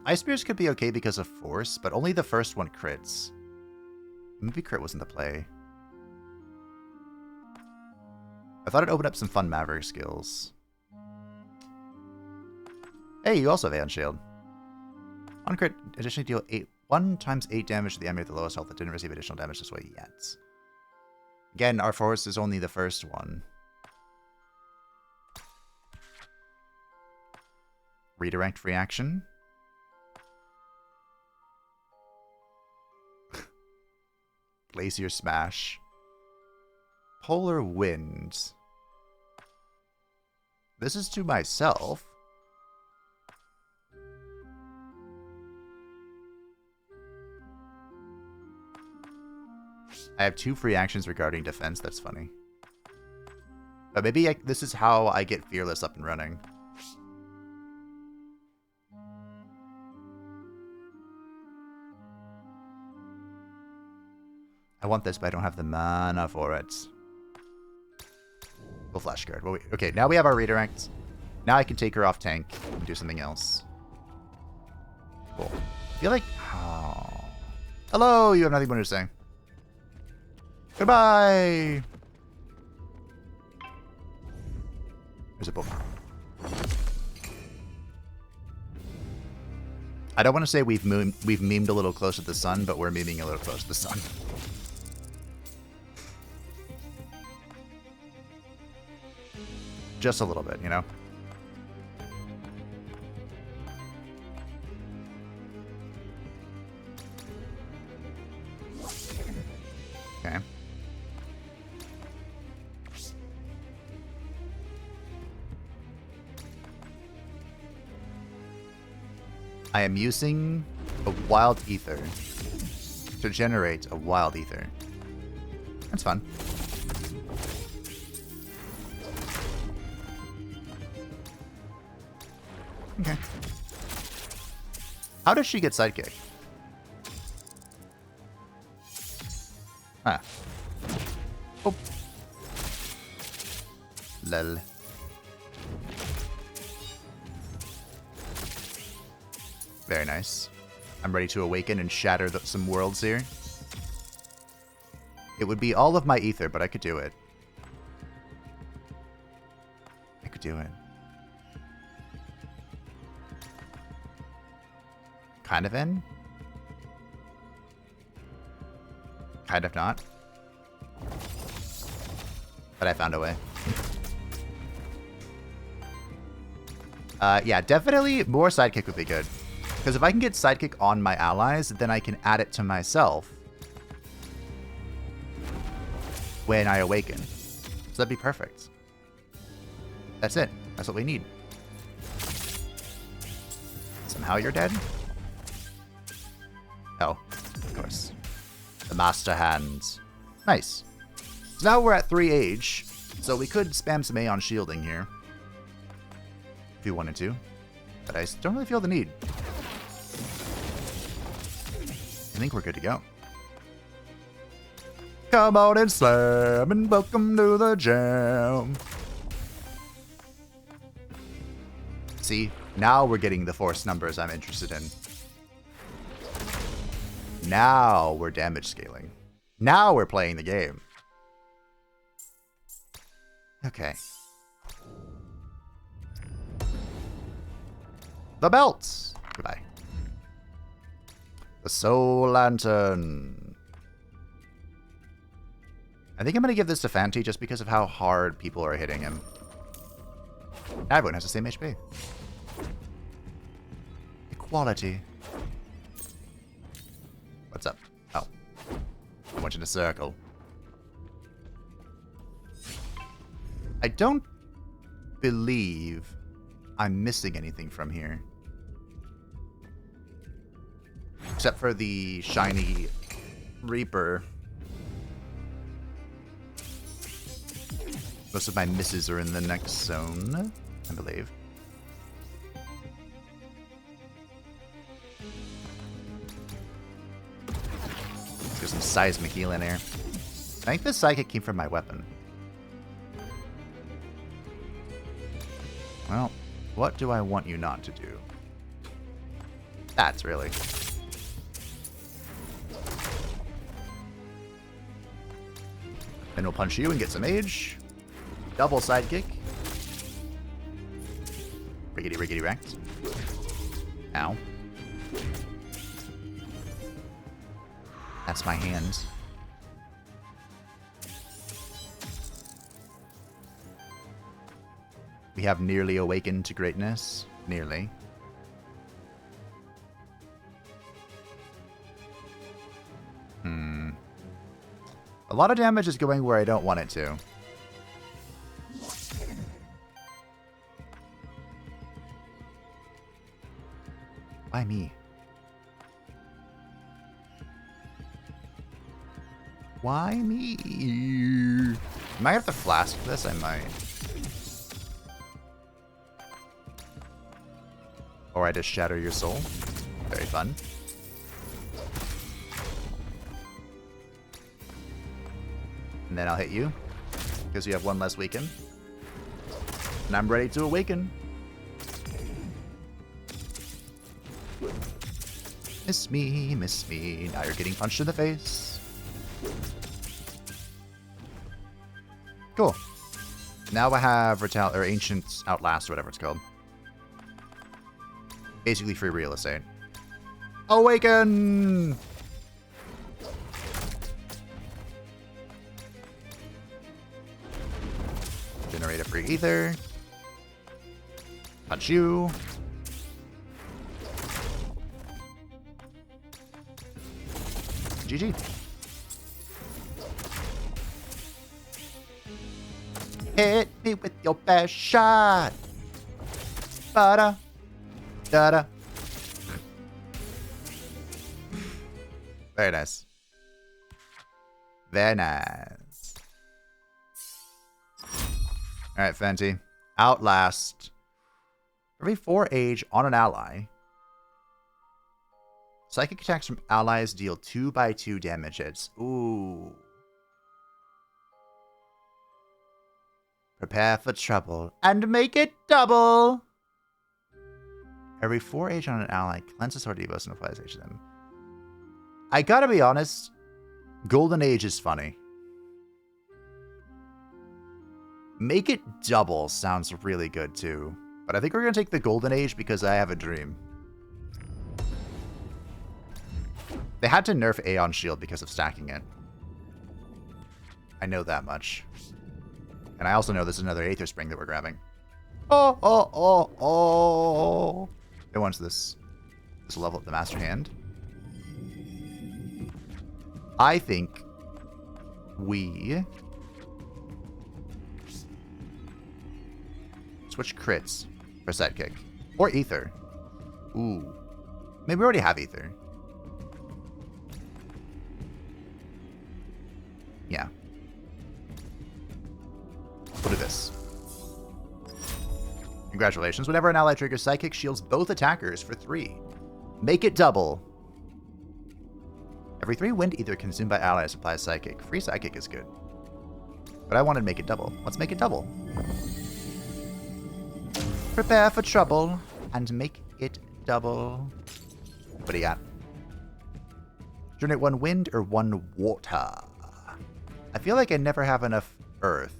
Ice Spears could be okay because of force, but only the first one crits. Maybe crit wasn't the play. I thought it opened up some fun Maverick skills. Hey, you also have Aeon Shield. On crit, additionally deal 1 times 8 damage to the enemy with the lowest health that didn't receive additional damage this way yet. Again, our force is only the first one. Redirect free action. Glacier Smash. Polar Wind. This is to myself. I have 2 free actions regarding defense. That's funny. But maybe this is how I get Fearless up and running. I want this, but I don't have the mana for it. We'll flash guard. Well, okay, now we have our redirect. Now I can take her off tank and do something else. Cool. I feel like... Oh. Hello, you have nothing more to say. Goodbye! There's a book. I don't want to say we've memed a little close to the sun, but we're memeing a little close to the sun. Just a little bit, you know? Okay. I am using a wild ether to generate a wild ether. That's fun. Okay. How does she get Sidekick? Ah. Oh. Lol. Very nice. I'm ready to awaken and shatter some worlds here. It would be all of my ether, but I could do it. I could do it. Kind of in. Kind of not. But I found a way. Yeah, definitely more Sidekick would be good. Because if I can get Sidekick on my allies, then I can add it to myself when I awaken. So that'd be perfect. That's it. That's what we need. Somehow you're dead? Oh, of course. The Master Hand. Nice. So now we're at 3 age, so we could spam some Aeon shielding here. If we wanted to. But I don't really feel the need. I think we're good to go. Come on and slam and welcome to the jam. See, now we're getting the force numbers I'm interested in. Now we're damage scaling. Now we're playing the game. Okay. The belts. Goodbye. The Soul Lantern. I think I'm going to give this to Fantie just because of how hard people are hitting him. Everyone has the same HP. Equality. What's up? Oh. I went in a circle. I don't believe I'm missing anything from here. Except for the Shiny Reaper. Most of my misses are in the next zone, I believe. Let's get some seismic heal in here. I think this Sidekick came from my weapon. Well, what do I want you not to do? That's really... Then we'll punch you and get some age. Double Sidekick. Riggedy riggedy wrecked. Ow. That's my hand. We have nearly awakened to greatness. Nearly. A lot of damage is going where I don't want it to. Why me? Why me? I might have to flask this, I might. Or I just shatter your soul. Very fun. And then I'll hit you, because you have one less weaken. And I'm ready to awaken. Miss me, miss me. Now you're getting punched in the face. Cool. Now I have Ancient Outlast, or whatever it's called. Basically free real estate. Awaken! Generate a free ether. Punch you. GG. Hit me with your best shot. Ba-da. Da-da. Very nice. Very nice. Alright, Fantie. Outlast. Every 4 age on an ally. Psychic attacks from allies deal 2x2 damage hits. Ooh. Prepare for trouble. And make it double! Every 4 age on an ally cleanses or debuffs and applies age to them. I gotta be honest. Golden Age is funny. Make it double sounds really good too. But I think we're gonna take the Golden Age because I have a dream. They had to nerf Aeon Shield because of stacking it. I know that much. And I also know this is another Aether Spring that we're grabbing. Oh, oh, oh, oh. Who wants this? This will level up the Master Hand. I think we switch crits for Sidekick. Or Ether. Ooh. Maybe we already have Ether. Yeah. We'll do this. Congratulations. Whenever an ally triggers Sidekick, shields both attackers for 3. Make it double. Every 3 wind ether consumed by allies applies Sidekick. Free Sidekick is good. But I wanted to make it double. Let's make it double. Prepare for trouble and make it double. What do you got? Generate 1 wind or 1 water. I feel like I never have enough earth.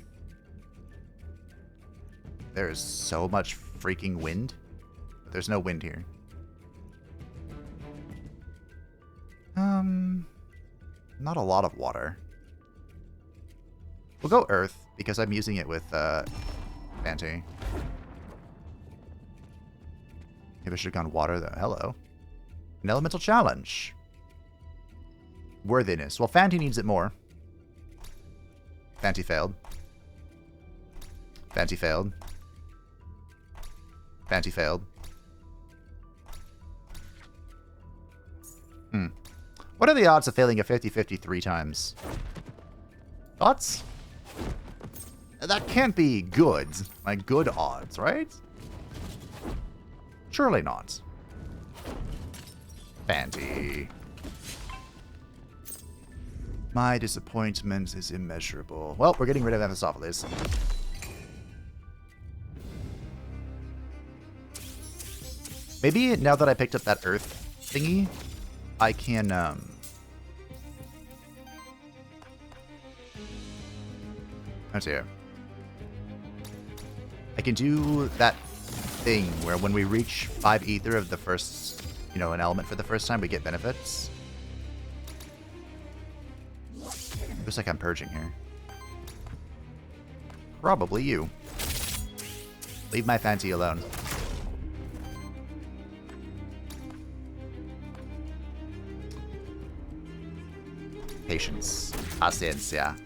there is so much freaking wind. But there's no wind here. Not a lot of water. We'll go earth, because I'm using it with, Fantie. Maybe I should have gone water, though. Hello. An elemental challenge. Worthiness. Well, Fantie needs it more. Fantie failed. Fantie failed. Fantie failed. What are the odds of failing a 50-50 3 times? Thoughts? That can't be good. Like, good odds, right? Surely not. Fantie. My disappointment is immeasurable. Well, we're getting rid of Mephistopheles. Maybe now that I picked up that earth thingy, I can, let's see here. I can do that thing where when we reach 5 ether of the first, you know, an element for the first time, we get benefits. Looks like I'm purging here. Probably you. Leave my Fantie alone. Patience. Paciencia.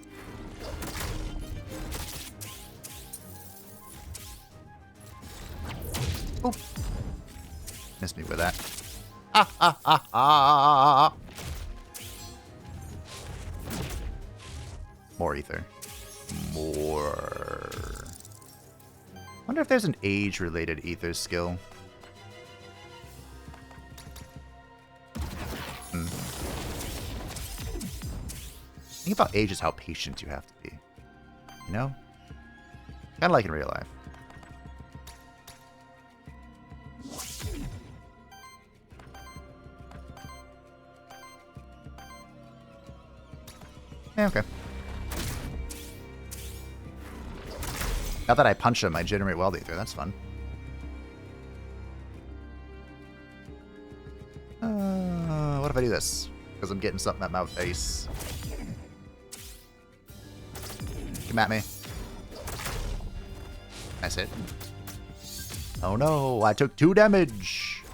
Oh. Missed me with that. Ah, ah, ah, ah. More ether. More. Wonder if there's an age-related ether skill. The thing about age is how patient you have to be. You know? Kind of like in real life. Yeah, okay. Now that I punch him, I generate wild ether. That's fun. What if I do this? Because I'm getting something at my face. Come at me. Nice hit. Oh no, I took 2 damage.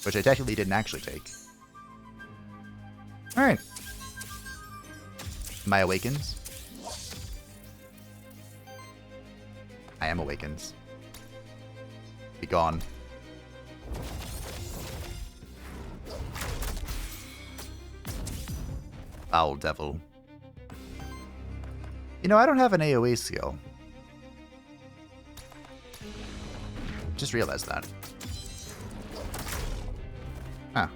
Which I technically didn't actually take. Alright. Am I awakens? I am awakens. Be gone. Foul devil. You know, I don't have an AoE skill. Just realized that. Huh.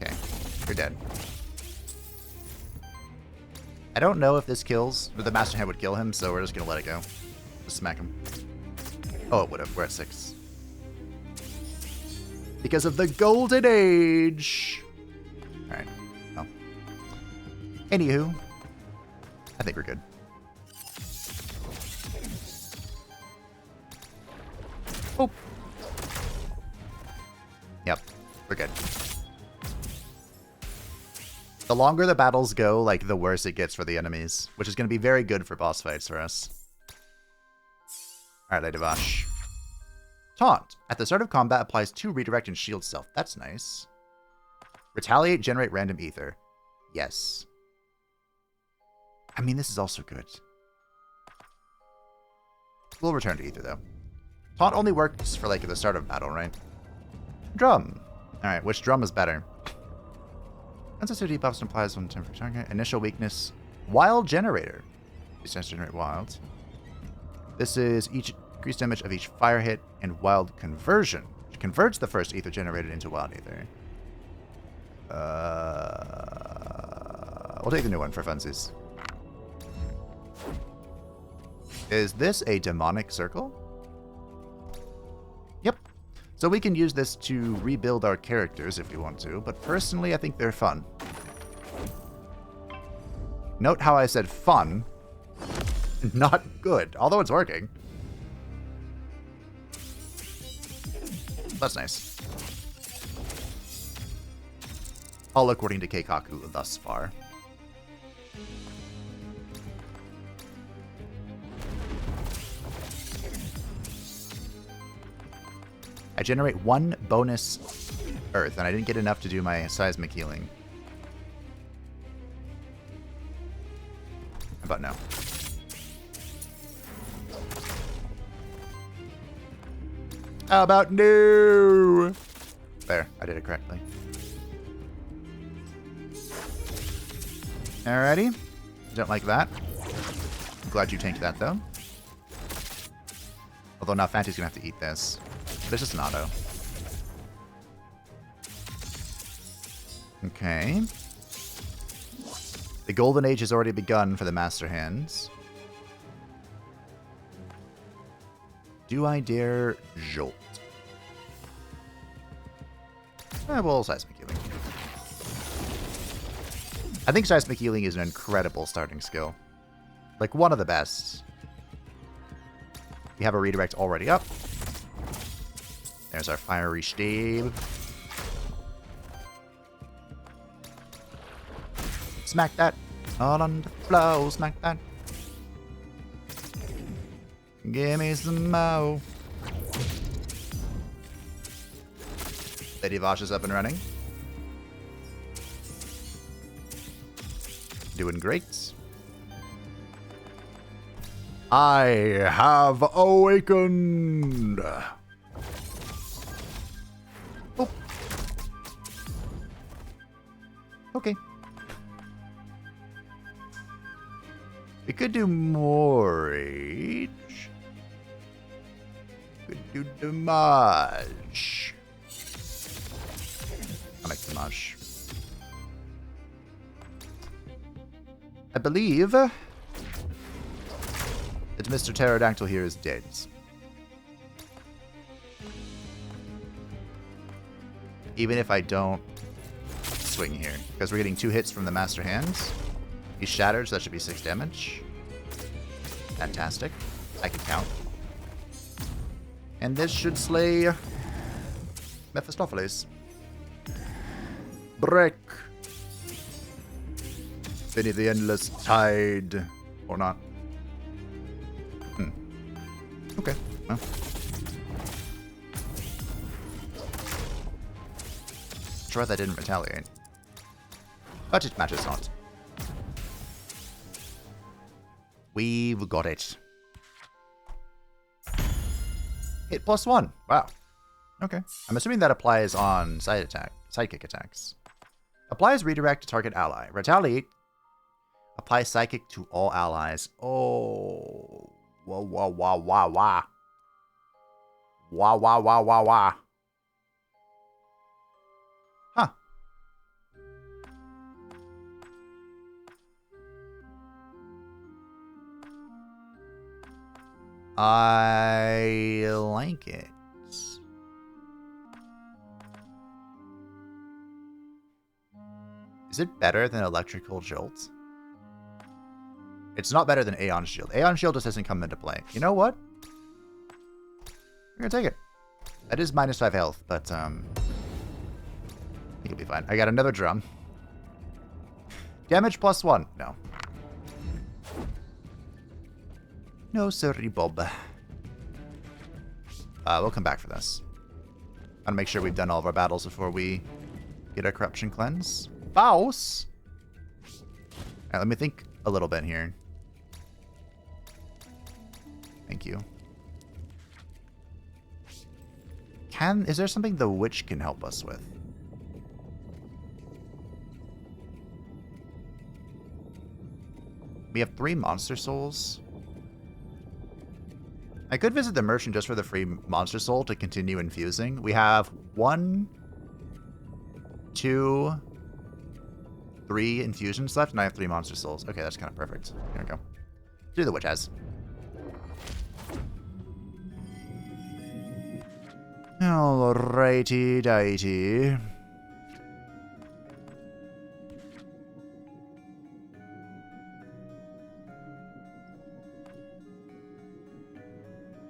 Okay, you're dead. I don't know if this kills, but the Master Hand would kill him, so we're just gonna let it go. Just smack him. Oh, it would have. We're at 6. Because of the Golden Age! Alright. Well. Anywho. I think we're good. Oh! Yep. We're good. The longer the battles go, like, the worse it gets for the enemies. Which is going to be very good for boss fights for us. Alright, Lady Vash. Taunt. At the start of combat, applies 2 redirect and shield self. That's nice. Retaliate, generate random ether. Yes. I mean, this is also good. We'll return to ether, though. Taunt only works for, like, at the start of battle, right? Drum. Alright, which drum is better? Sensitivity buffs implies 1 time for target. Initial weakness. Wild generator. These tends to generate wild. This is each increased damage of each fire hit and wild conversion, which converts the first ether generated into wild ether. We'll take the new one for funsies. Is this a demonic circle? Yep. So we can use this to rebuild our characters if we want to, but personally I think they're fun. Note how I said fun, not good, although it's working. That's nice. All according to Keikaku thus far. I generate 1 bonus earth, and I didn't get enough to do my seismic healing. How about now? How about no? There, I did it correctly. Alrighty. Don't like that. I'm glad you tanked that, though. Although now Fantie's gonna have to eat this. But it's just an auto. Okay. The golden age has already begun for the master hands. Do I dare jolt? Well, seismic healing. I think seismic healing is an incredible starting skill. Like, one of the best. We have a redirect already up. There's our fiery stave. Smack that. All on the floor. Smack that. Give me some more. Lady Vosh is up and running. Doing great. I have awakened. Oh. Okay. We could do more rage. Could do damage. I'll make damage. I believe that Mr. Pterodactyl here is dead. Even if I don't swing here. Because we're getting 2 hits from the master hands. He's shattered, so that should be 6 damage. Fantastic. I can count. And this should slay Mephistopheles. Break. Finish the endless tide. Or not. Okay. Well. Sure that didn't retaliate. But it matters not. We've got it. Hit +1. Wow. Okay. I'm assuming that applies on sidekick attacks. Applies redirect to target ally. Retaliate. Apply psychic to all allies. Oh. Wah, wah, wah, wah, wah. Wah, wah, wah, wah, wah. Huh. I like it. Is it better than Electrical Jolt? It's not better than Aeon Shield. Aeon Shield just doesn't come into play. You know what? We're gonna take it. That is -5 health, but I think it'll be fine. I got another drum. Damage +1. No. No, sorry, Bob. We'll come back for this. I want to make sure we've done all of our battles before we get our Corruption Cleanse. Bouse! Alright, let me think a little bit here. Thank you. Is there something the witch can help us with? We have 3 monster souls. I could visit the merchant just for the free monster soul to continue infusing. We have 1, 2, 3 infusions left, and I have 3 monster souls. Okay, that's kind of perfect. Here we go. Do the witch has. Alrighty dighty.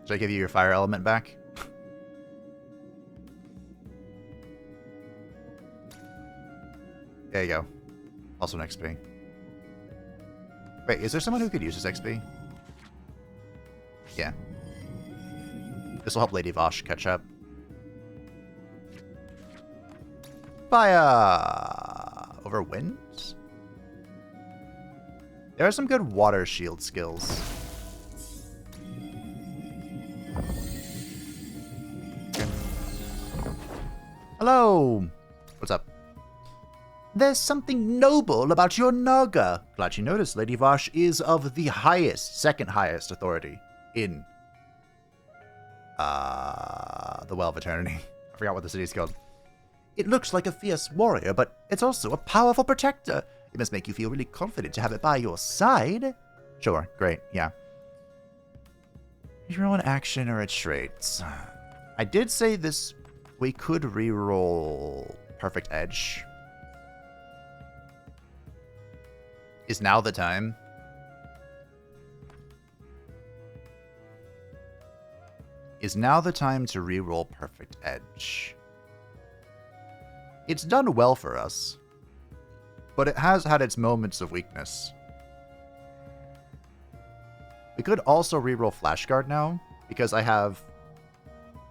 Should I give you your fire element back? There you go. Also an XP. Wait, is there someone who could use this XP? Yeah. This will help Lady Vosh catch up. Fire! Over winds? There are some good water shield skills. Okay. Hello! What's up? There's something noble about your Naga. Glad you noticed. Lady Vosh is of the highest, second highest authority in the Well of Eternity. I forgot what the city's called. It looks like a fierce warrior, but it's also a powerful protector. It must make you feel really confident to have it by your side. Sure, great, yeah. You roll an action or a trait. I did say this. We could re-roll Perfect Edge. Is now the time? Is now the time to re-roll Perfect Edge? It's done well for us, but it has had its moments of weakness. We could also re-roll Flashguard now, because I have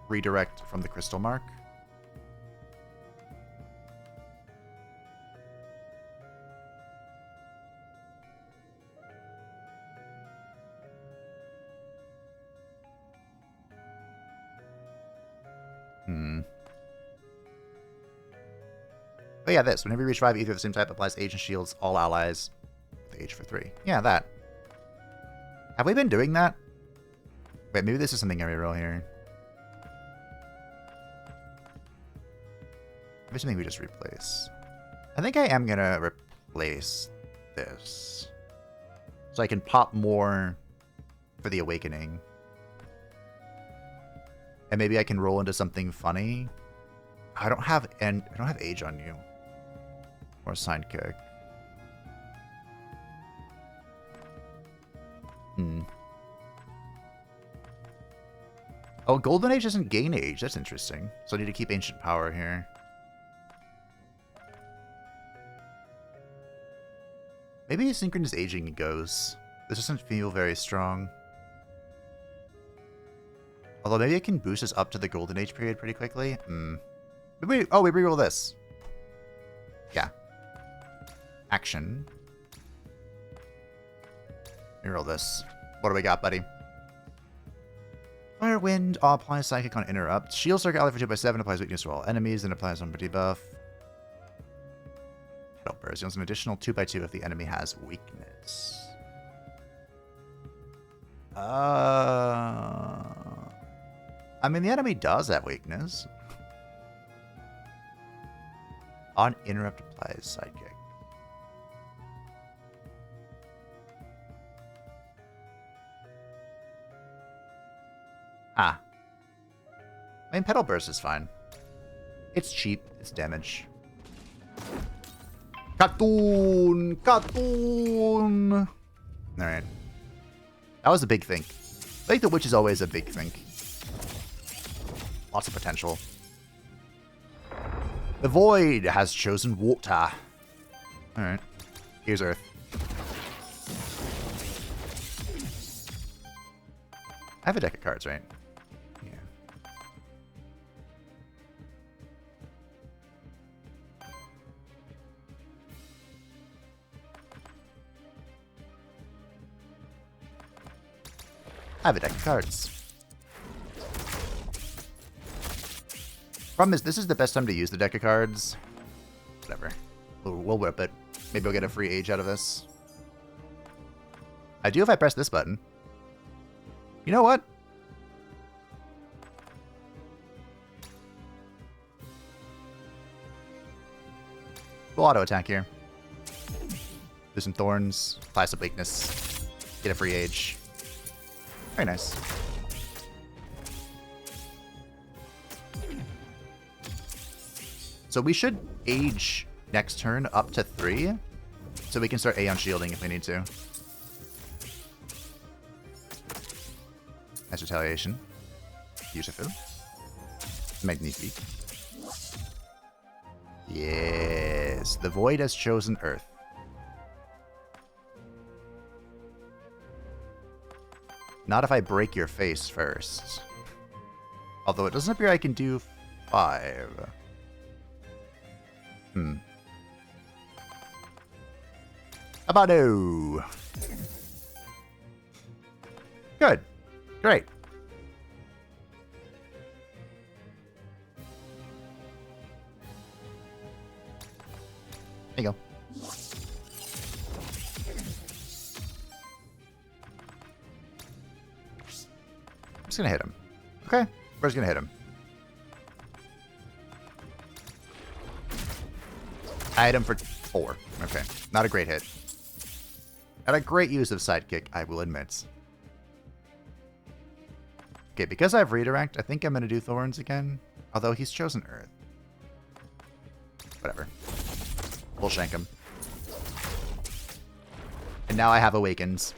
redirect from the Crystal Mark. Oh yeah, this. Whenever you reach 5, either of the same type applies Age and Shields, all allies with Age for 3. Yeah, that. Have we been doing that? Wait, maybe this is something I reroll here. Maybe something we just replace. I think I am gonna replace this. So I can pop more for the Awakening. And maybe I can roll into something funny. I don't have Age on you. Or Sidekick. Oh, Golden Age doesn't gain Age. That's interesting. So I need to keep Ancient Power here. Maybe Synchronous Aging goes. This doesn't feel very strong. Although maybe I can boost us up to the Golden Age period pretty quickly. We reroll this. Yeah. Action. Reroll this. What do we got, buddy? Fire, Wind, all applies Psychic on Interrupt. Shield Circuit ally for 2/7 applies weakness to all enemies, then applies on debuff. Head Burst deals an additional 2/2 if the enemy has weakness. I mean, the enemy does have weakness. On Interrupt applies Sidekick. I mean, Petal Burst is fine. It's cheap. It's damage. Cartoon! Cartoon! Alright. That was a big think. I think the Witch is always a big think. Lots of potential. The Void has chosen water. Alright. Here's Earth. I have a deck of cards, right? Yeah. I have a deck of cards. Problem is, this is the best time to use the deck of cards. Whatever. We'll whip it. Maybe we'll get a free Age out of this. I do if I press this button. You know what? We'll auto attack here. Do some Thorns, apply some weakness, get a free Age. Very nice. So we should age next turn up to 3, so we can start Aeon shielding if we need to. Nice retaliation. Beautiful. Magnifique. Yes, the Void has chosen Earth. Not if I break your face first. Although it doesn't appear I can do 5. How about no? Good. Great. There you go. I'm just gonna hit him. Okay, we're just gonna hit him. I hit him for 4. Okay, not a great hit. Not a great use of Sidekick, I will admit. Okay, because I have Redirect, I think I'm gonna do Thorns again. Although he's chosen Earth. Whatever. We'll shank him. And now I have Awakens.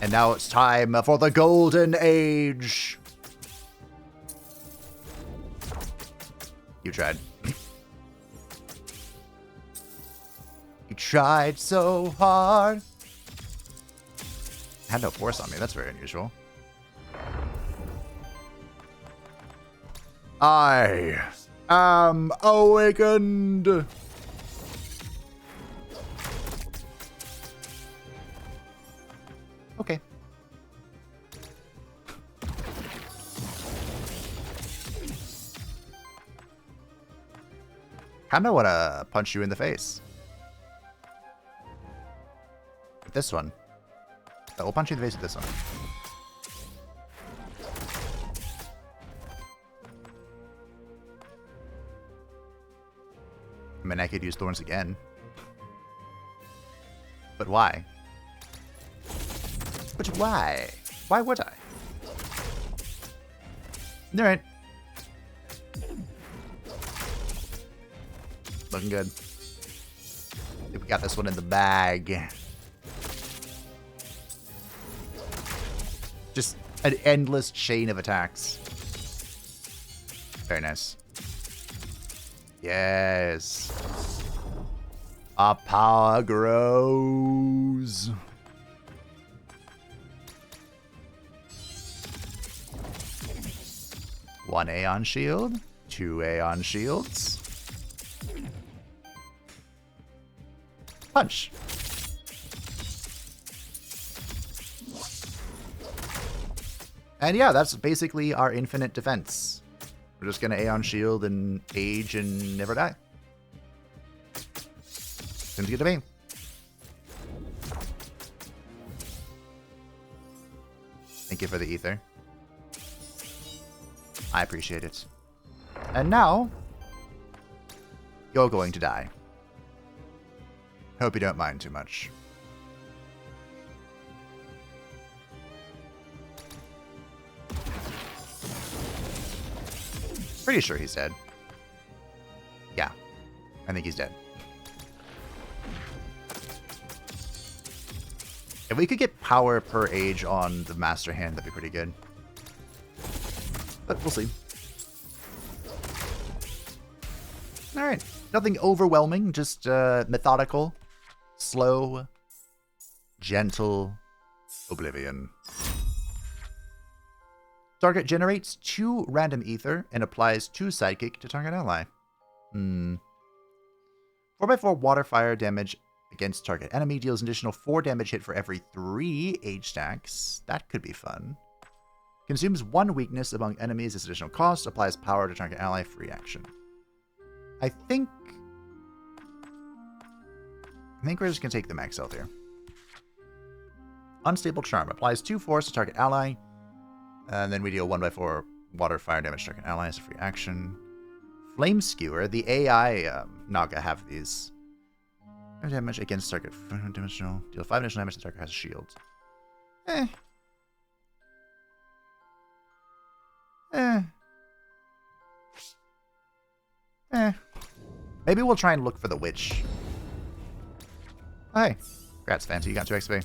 And now it's time for the Golden Age. You tried. You tried so hard. Had no force on me. That's very unusual. I am awakened. Okay. Kinda wanna punch you in the face. With this one. We'll punch you in the face with this one. I mean, I could use Thorns again. But why? But why? Why would I? Alright. Looking good. I think we got this one in the bag. Just an endless chain of attacks. Very nice. Yes. Our power grows. One Aeon Shield. 2 Aeon Shields. Punch. And yeah, that's basically our infinite defense. We're just gonna Aeon Shield and age and never die. Seems good to me. Thank you for the ether. I appreciate it. And now, you're going to die. Hope you don't mind too much. Pretty sure he's dead. Yeah, I think he's dead. If we could get power per age on the Master Hand, that'd be pretty good. But we'll see. Alright, nothing overwhelming, just methodical, slow, gentle oblivion. Target generates 2 random ether and applies 2 sidekick to target ally. 4x4 water fire damage against target enemy deals an additional 4 damage hit for every 3 age stacks. That could be fun. Consumes 1 weakness among enemies as additional cost. Applies power to target ally. Free action. I think we're just going to take the max health here. Unstable Charm. Applies 2 force to target ally. And then we deal 1x4 water fire damage to target ally as a free action. Flame Skewer. The AI Naga have these. Damage against target. Dimensional. Deal 5 additional damage to target has a shield. Maybe we'll try and look for the witch. Oh, hey. Congrats, Fantie. You got 2 XP.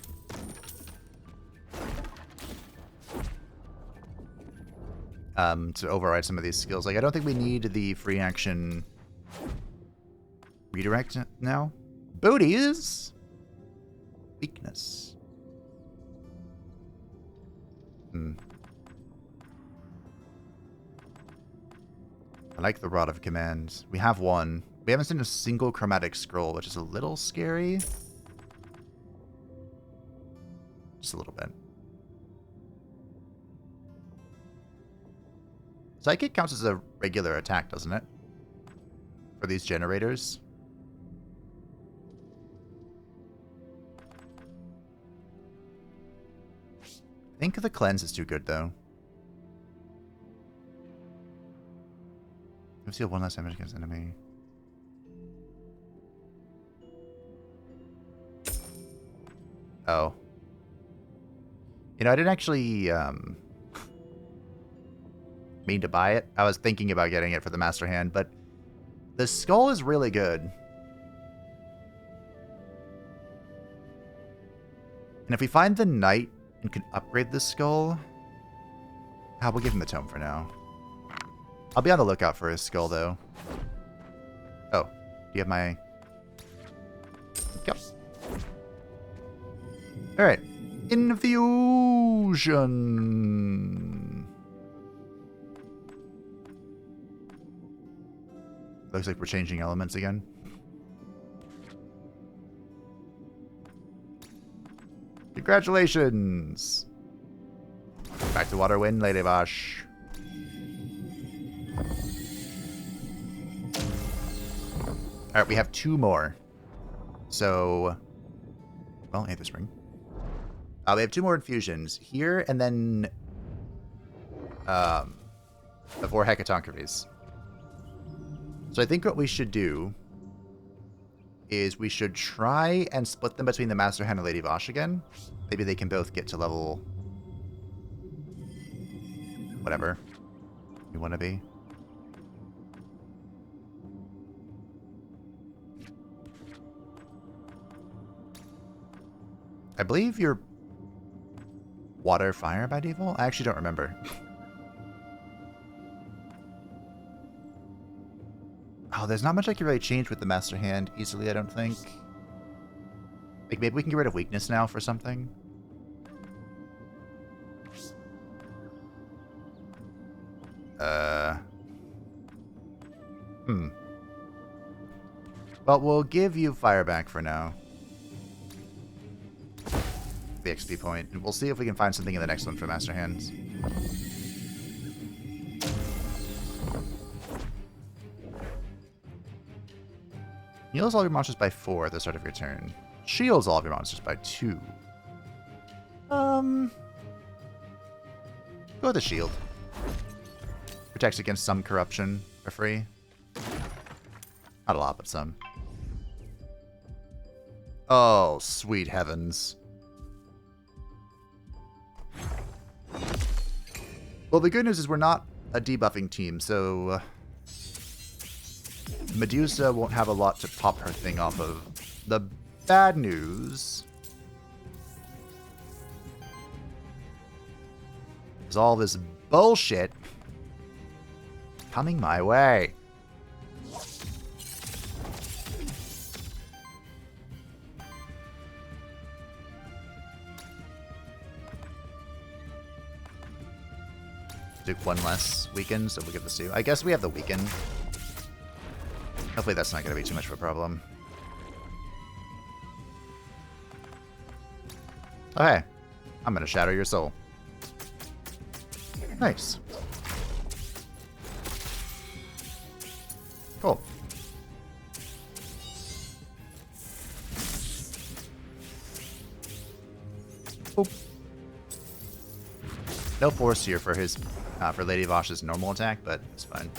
To override some of these skills. Like, I don't think we need the free action redirect now. Booties! Weakness. I like the Rod of Command. We have one. We haven't seen a single chromatic scroll, which is a little scary. Just a little bit. Sidekick counts as a regular attack, doesn't it? For these generators. I think the cleanse is too good, though. Let's deal 1 less damage against enemy. Oh. You know, I didn't actually mean to buy it. I was thinking about getting it for the Master Hand, but the skull is really good. And if we find the knight and can upgrade the skull, we'll give him the tome for now. I'll be on the lookout for his skull, though. Oh, do you have my... Yep. Alright. Infusion. Looks like we're changing elements again. Congratulations! Back to Water Wind, Lady Vosh. Alright, we have 2 more. So... Well, Aether Spring. We have 2 more infusions. Here, and then... the 4 Hecatoncrates. So I think what we should do is we should try and split them between the Master Hand and Lady Vosh again. Maybe they can both get to level... whatever you want to be. I believe you're water, fire by default? I actually don't remember. Oh, there's not much I can really change with the Master Hand easily, I don't think. Like, maybe we can get rid of weakness now for something. Well, we'll give you fire back for now. The XP point. And we'll see if we can find something in the next one for Master Hands. Heals all your monsters by 4 at the start of your turn. Shields all of your monsters by 2. Go with the shield. Protects against some corruption for free. Not a lot, but some. Oh, sweet heavens. Well, the good news is we're not a debuffing team, so... Medusa won't have a lot to pop her thing off of. The bad news is all this bullshit coming my way. Do 1 less weaken, so we'll give this to you. I guess we have the weaken. Hopefully that's not going to be too much of a problem. Oh, hey. I'm going to shatter your soul. Nice. Cool. Boop. No force here for his, for Lady Vosh's normal attack, but it's fine.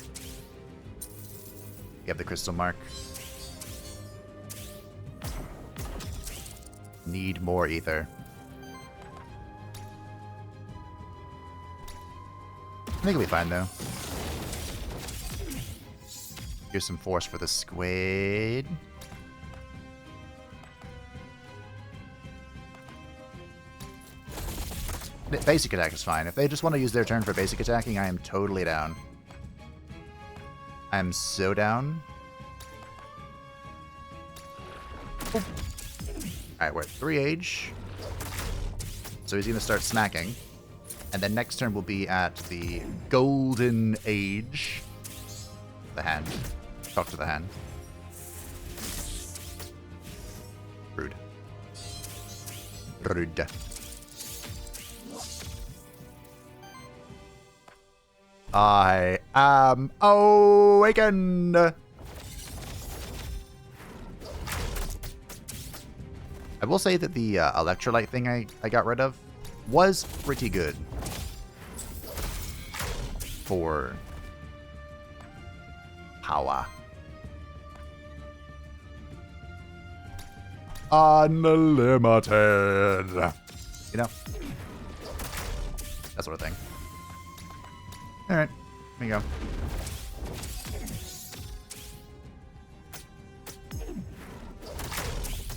You have the crystal mark. Need more ether. I think it'll be fine, though. Here's some force for the squid. Basic attack is fine. If they just want to use their turn for basic attacking, I am totally down. I am so down. Alright, we're at 3 age. So he's going to start smacking. And then next turn will be at the golden age. The hand. Talk to the hand. Rude. Rude. I am awakened! I will say that the electrolyte thing I got rid of was pretty good for power. Unlimited. You know? That sort of thing. Alright, here we go.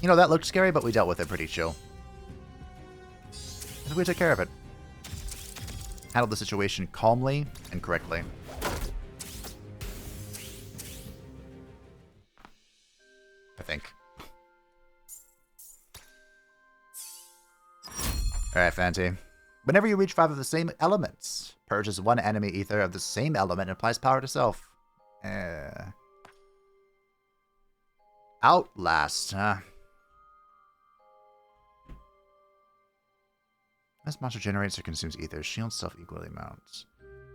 You know, that looked scary, but we dealt with it pretty chill. I think we took care of it. Handled the situation calmly and correctly. I think. Alright, Fantie. Whenever you reach 5 of the same elements, purges 1 enemy ether of the same element and applies power to self. Outlast, huh? This monster generates or consumes ether. Shields self equally amounts.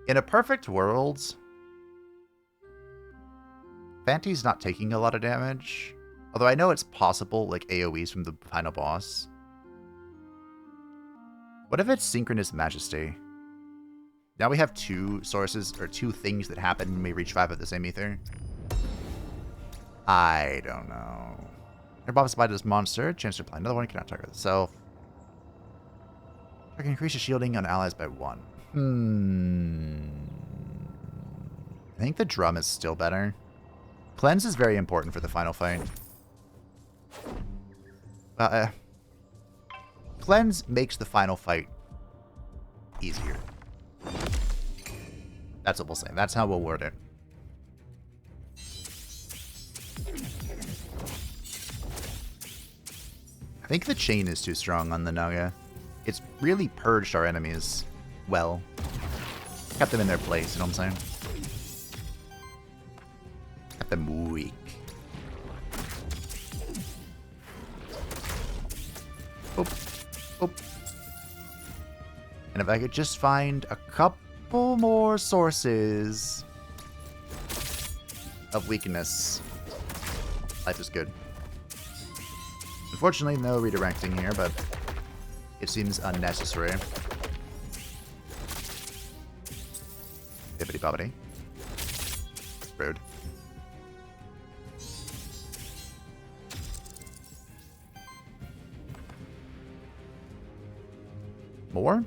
In a perfect world, Fantie's not taking a lot of damage. Although I know it's possible, like AoEs from the final boss. What if it's Synchronous Majesty? Now we have 2 sources, or 2 things that happen when we reach 5 of the same ether. I don't know. Your buff is applied to this monster. Chance to apply another one. Cannot target itself. I can increase your shielding on allies by 1. I think the drum is still better. Cleanse is very important for the final fight. Cleanse makes the final fight easier. That's what we'll say. That's how we'll word it. I think the chain is too strong on the Naga. It's really purged our enemies well. Kept them in their place, you know what I'm saying? Kept them weak. Oop. Oop. And if I could just find a couple more sources of weakness, life is good. Unfortunately, no redirecting here, but it seems unnecessary. Bibbidi bobbidi. Rude. More?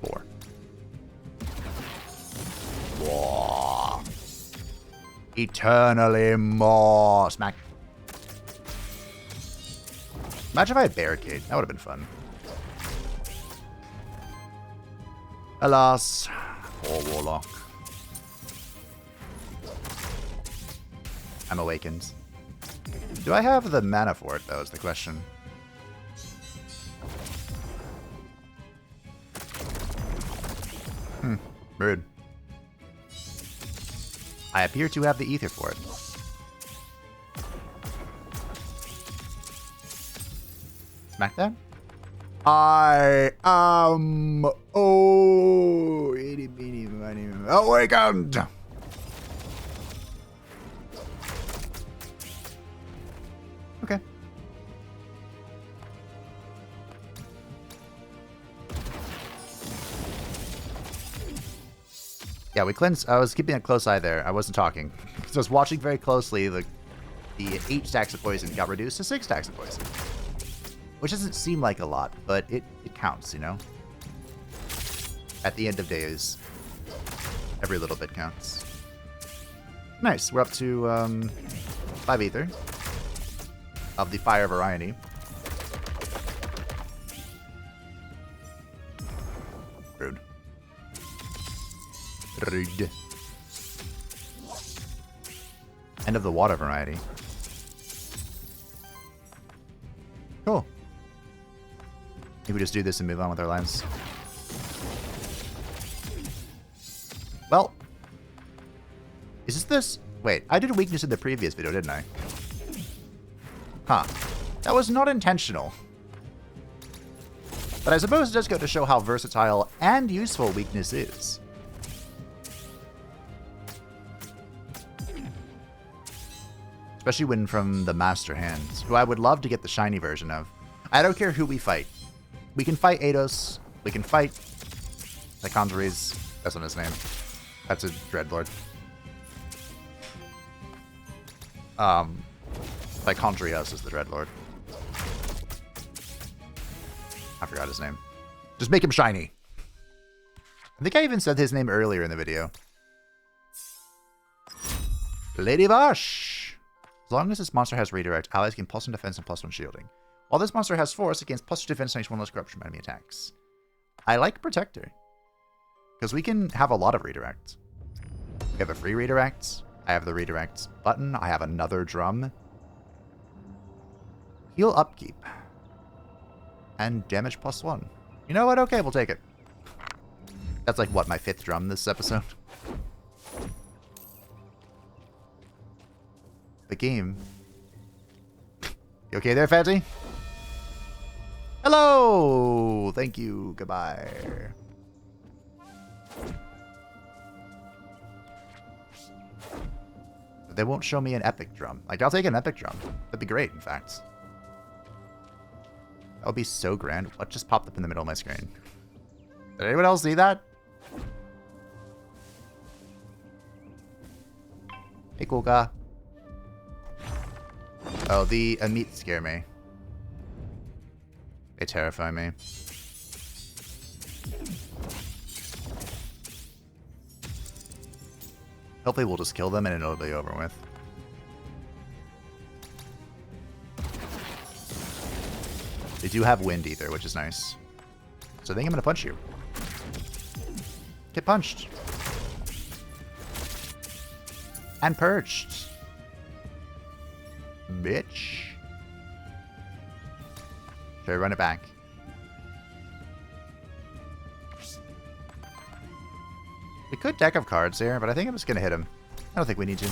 4. Whoa. Eternally more. Smack. Imagine if I had barricade. That would have been fun. Alas. Poor Warlock. I'm awakened. Do I have the mana for it, though, is the question. Rude. I appear to have the ether for it. Smack that? I am awakened! Okay. Yeah, we cleansed. I was keeping a close eye there. I wasn't talking. So I was watching very closely. The 8 stacks of poison got reduced to 6 stacks of poison. Which doesn't seem like a lot, but it counts, you know? At the end of days, every little bit counts. Nice. We're up to 5 ether of the fire variety. Rude. Rude. End of the water variety. Cool. I think we just do this and move on with our lives. Well. Is this? Wait, I did a weakness in the previous video, didn't I? Huh. That was not intentional. But I suppose it does go to show how versatile and useful weakness is. Especially when from the Master Hands, who I would love to get the shiny version of. I don't care who we fight. We can fight Eidos. We can fight Lycandra's. That's not his name. That's a Dreadlord. Lycandra's is the Dreadlord. I forgot his name. Just make him shiny. I think I even said his name earlier in the video. Lady Vosh! As long as this monster has redirect, allies gain +1 defense and +1 shielding. While this monster has force, it gains +2 defense and takes 1 less corruption from enemy attacks. I like Protector. Because we can have a lot of redirects. We have a free redirect. I have the redirect button. I have another drum. Heal upkeep. And damage +1. You know what? Okay, we'll take it. That's like, what, my 5th drum this episode? The game. You okay there, Fantie? Hello! Thank you. Goodbye. They won't show me an epic drum. Like, I'll take an epic drum. That'd be great, in fact. That would be so grand. What just popped up in the middle of my screen? Did anyone else see that? Hey, cool guy. Oh, the Amit scare me. They terrify me. Hopefully we'll just kill them and it'll be over with. They do have wind ether, which is nice. So I think I'm gonna punch you. Get punched. And purged. Bitch. Should I run it back? We could deck of cards here, but I think I'm just going to hit him. I don't think we need to.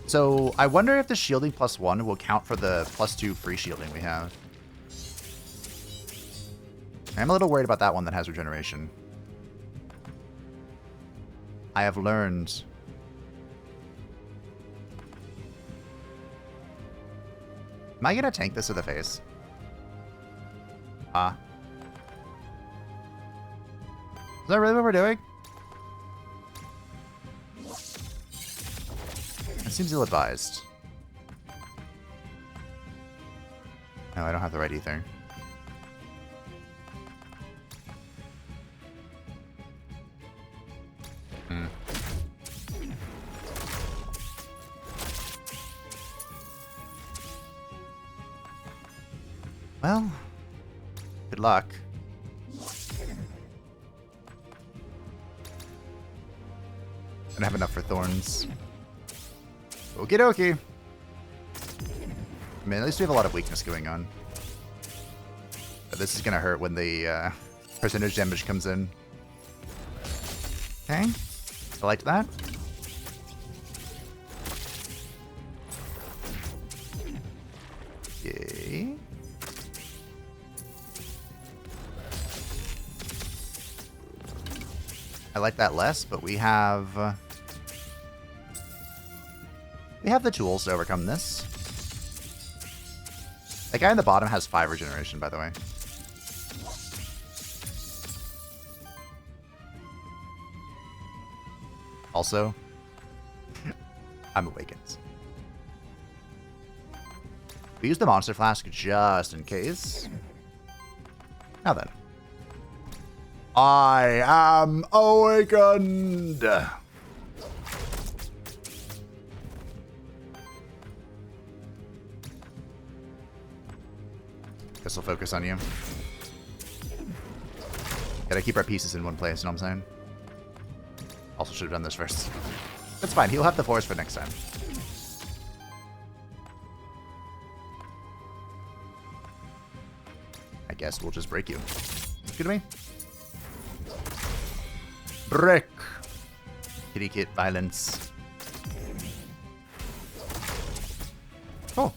So, I wonder if the shielding +1 will count for the +2 free shielding we have. I'm a little worried about that one that has regeneration. I have learned. Am I gonna tank this to the face? Is that really what we're doing? It seems ill-advised. No, I don't have the right ether. Well, good luck. I don't have enough for thorns. Okie dokie. I mean, at least we have a lot of weakness going on. But this is gonna hurt when the percentage damage comes in. Okay, I liked that. Yay. I like that less, but we have the tools to overcome this. The guy on the bottom has 5 regeneration, by the way. Also, I'm awakened. We use the monster flask just in case. Now then. I am awakened! Guess I'll focus on you. Gotta keep our pieces in one place, you know what I'm saying? Also should have done this first. That's fine, he'll have the force for next time. I guess we'll just break you. Good to me. Brick. Kitty kit violence. Oh.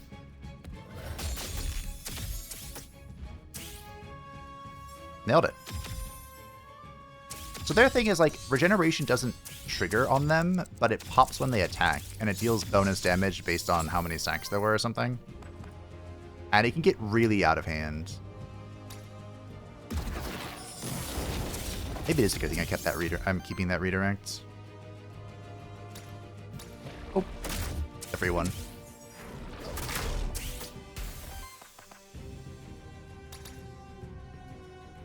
Nailed it. So their thing is, like, regeneration doesn't trigger on them, but it pops when they attack, and it deals bonus damage based on how many stacks there were or something. And it can get really out of hand. Maybe it is a good thing I kept that I'm keeping that redirect. Oh, everyone.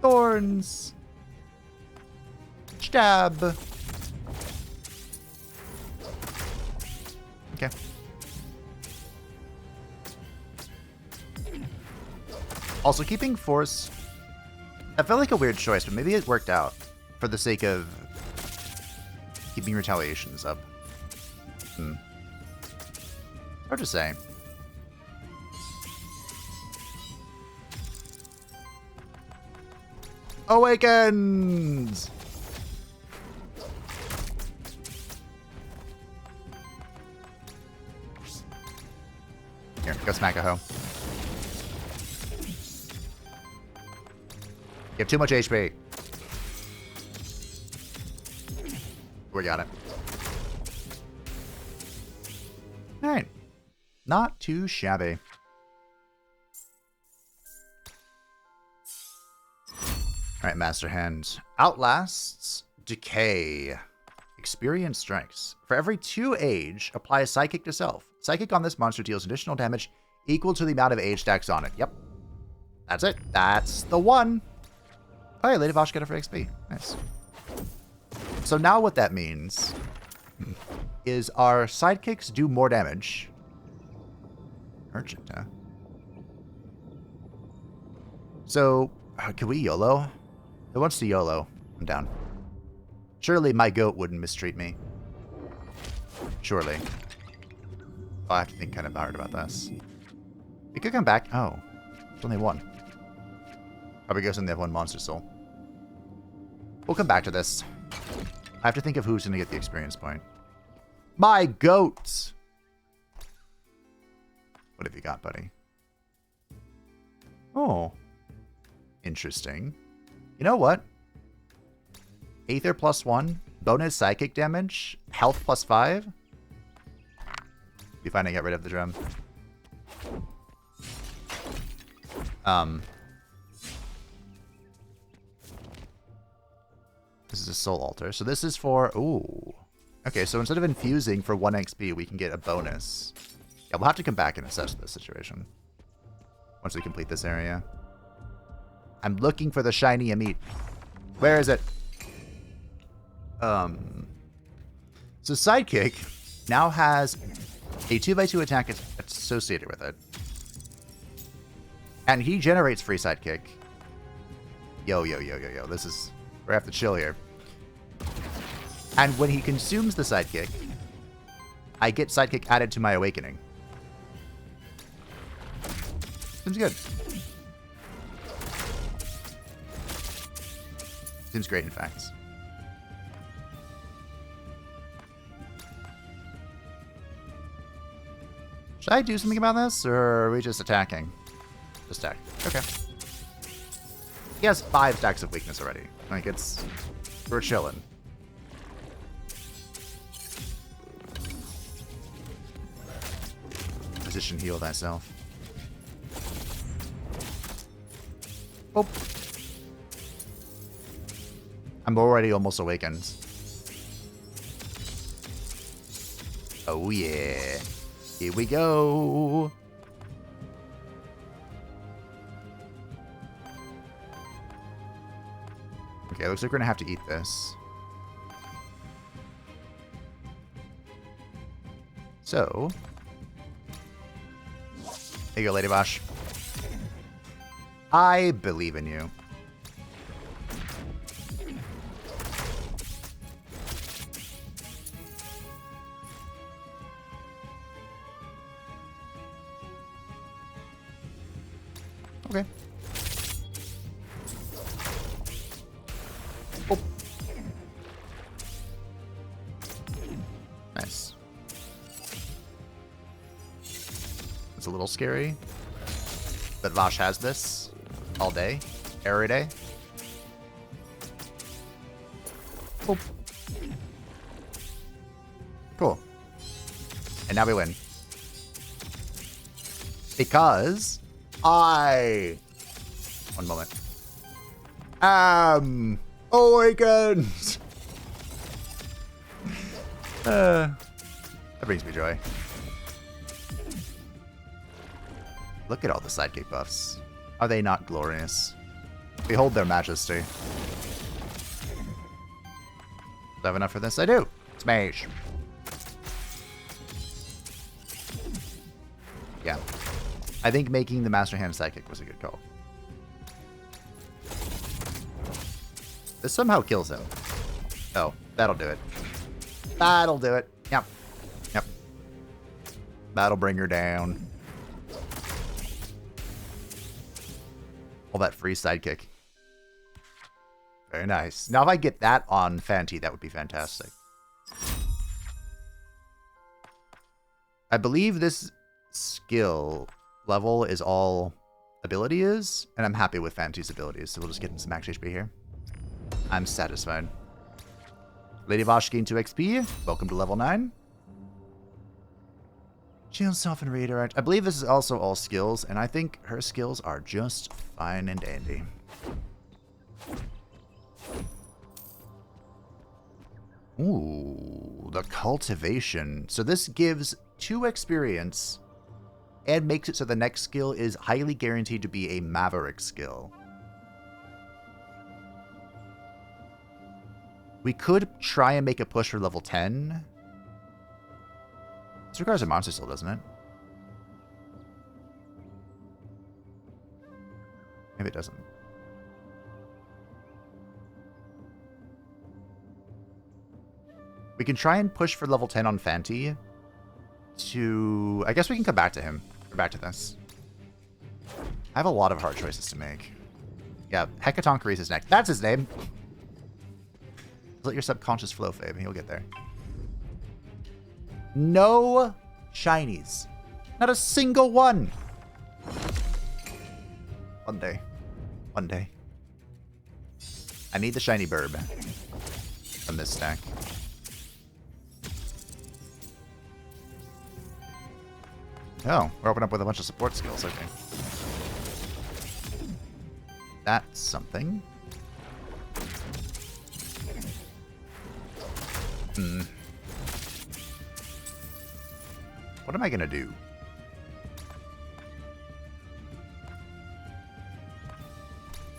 Thorns. Stab. Okay. Also, keeping force. I felt like a weird choice, but maybe it worked out for the sake of keeping retaliations up. Hard to say. Awakens! Here, go smack a hoe. You have too much HP. We got it. Alright. Not too shabby. Alright, Master Hand. Outlasts, Decay. Experience strikes. For every 2 age, apply a Sidekick to self. Sidekick on this monster deals additional damage equal to the amount of age stacks on it. Yep. That's it. That's the one. Oh yeah, Lady Vosh got it for XP. Nice. So now what that means is our sidekicks do more damage. Urgent, huh? So, can we YOLO? Who wants to YOLO? I'm down. Surely my goat wouldn't mistreat me. Surely. I'll have to think kind of hard about this. We could come back. Oh, there's only one. Probably goes in they have 1 monster soul. We'll come back to this. I have to think of who's going to get the experience point. My goats! What have you got, buddy? Oh. Interesting. You know what? Aether +1, bonus psychic damage, health +5. Be fine to get rid of the drum. This is a soul altar. So this is for... Ooh. Okay, so instead of infusing for 1 XP, we can get a bonus. Yeah, we'll have to come back and assess this situation. Once we complete this area. I'm looking for the shiny Amit. Where is it? So Sidekick now has a 2x2 attack associated with it. And he generates free Sidekick. Yo. This is... We have to chill here. And when he consumes the Sidekick, I get Sidekick added to my awakening. Seems good. Seems great, in fact. Should I do something about this, or are we just attacking? Just attack. Okay. He has 5 stacks of weakness already. Like, it's... We're chilling. Position heal thyself. Oh. I'm already almost awakened. Oh yeah. Here we go. Okay, looks like we're gonna have to eat this. So, here you go, Lady Bosch. I believe in you. Okay. Oh. Nice. It's a little scary. But Vosh has this all day, every day. Oh. Cool. And now we win. Because I... One moment. Awakened! That brings me joy. Look at all the sidekick buffs. Are they not glorious? Behold their majesty. Do I have enough for this? I do. Smash. Yeah. I think making the Master Hand Sidekick was a good call. This somehow kills him. Oh, that'll do it. That'll do it. Yep. Yep. That'll bring her down. All that free sidekick. Very nice. Now if I get that on Fantie, that would be fantastic. I believe this skill level is all ability is, and I'm happy with Fantie's abilities, so we'll just get him some max HP here. I'm satisfied. Lady Vosh gained 2 XP. Welcome to level 9. Shield, Soften, Redirect. I believe this is also all skills, and I think her skills are just fine and dandy. Ooh, the Cultivation. So this gives 2 experience and makes it so the next skill is highly guaranteed to be a Maverick skill. We could try and make a push for level 10. This requires a monster still, doesn't it? Maybe it doesn't. We can try and push for level 10 on Fantie to... I guess we can come back to him. Or back to this. I have a lot of hard choices to make. Yeah, Hecatonchery is his next. That's his name! Let your subconscious flow, Fabe, and he'll get there. No shinies. Not a single one. One day. One day. I need the shiny burb from this stack. Oh, we're opening up with a bunch of support skills. Okay. That's something. What am I gonna do?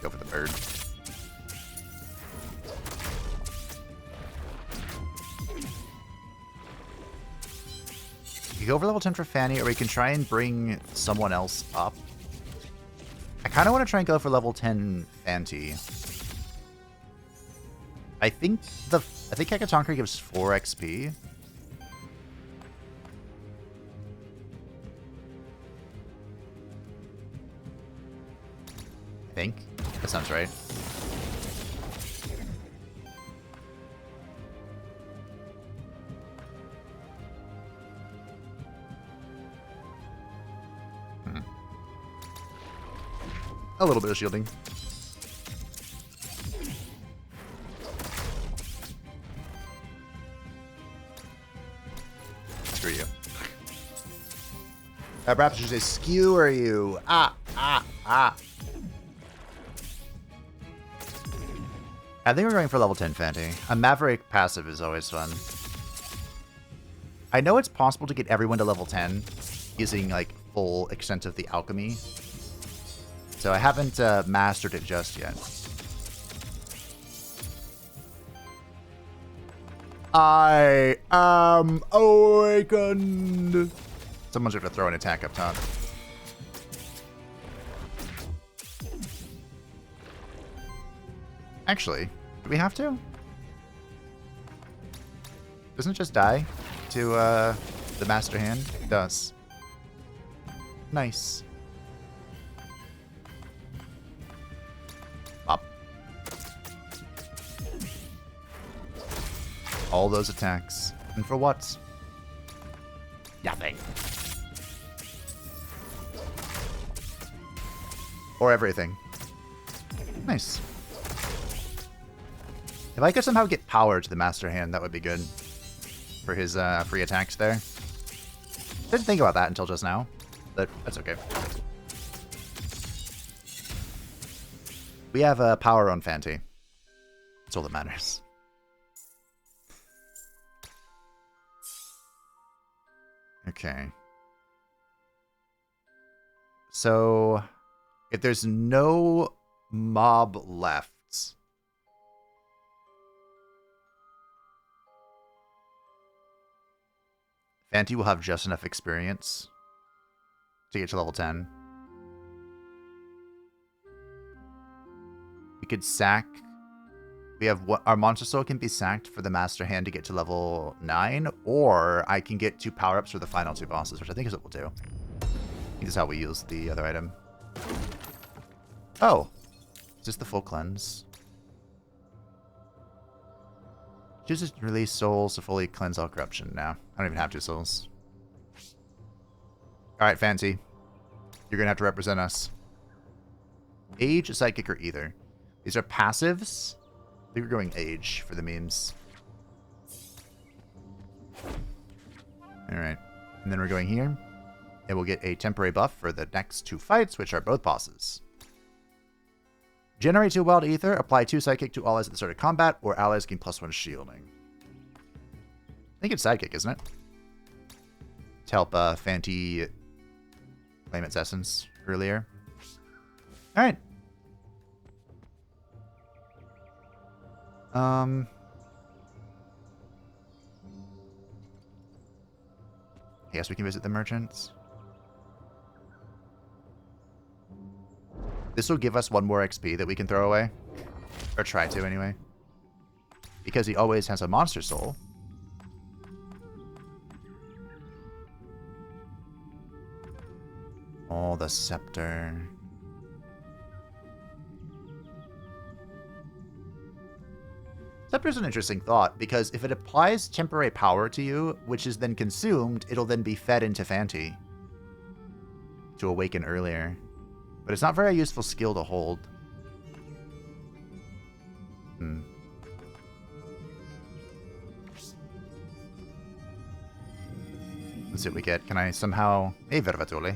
Go for the bird. You go over level 10 for Fannie, or we can try and bring someone else up. I kind of want to try and go for level 10 Fantie. I think Hecatonchery gives 4 XP. I think. That sounds right. A little bit of shielding. Screw you. Perhaps you should say, skewer you. Ah. I think we're going for level 10 Fantie. A Maverick passive is always fun. I know it's possible to get everyone to level 10 using, like, full extent of the alchemy. So I haven't mastered it just yet. I am awakened. Someone's going to throw an attack up top. Actually, do we have to? Doesn't it just die to the Master Hand? It does. Nice. Up. All those attacks. And for what? Nothing. Or everything. Nice. If I could somehow get power to the Master Hand, that would be good. For his free attacks there. Didn't think about that until just now. But that's okay. We have power on Fantie. That's all that matters. Okay. So, if there's no mob left, Fantie will have just enough experience to get to level 10. We could sack. We have what our monster soul can be sacked for the Master Hand to get to level 9, or I can get 2 power-ups for the final 2 bosses, which I think is what we'll do. I think this is how we use the other item. Oh, is this the full cleanse? Choose to release souls to fully cleanse all corruption. No, I don't even have 2 souls. Alright, Fantie. You're going to have to represent us. Age, Sidekick, or Ether. These are passives. I think we're going Age for the memes. Alright. And then we're going here. And we'll get a temporary buff for the next 2 fights, which are both bosses. Generate 2 Wild Ether. Apply 2 Sidekick to allies at the start of combat, or allies gain +1 shielding. I think it's Sidekick, isn't it? To help Fantie claim its essence earlier. Alright. I guess we can visit the merchants. This will give us 1 more XP that we can throw away. Or try to, anyway. Because he always has a monster soul. Oh, the scepter. Scepter's an interesting thought, because if it applies temporary power to you, which is then consumed, it'll then be fed into Fantie to awaken earlier. But it's not a very useful skill to hold. Let's see what we get. Can I somehow... Hey, Vervatuli.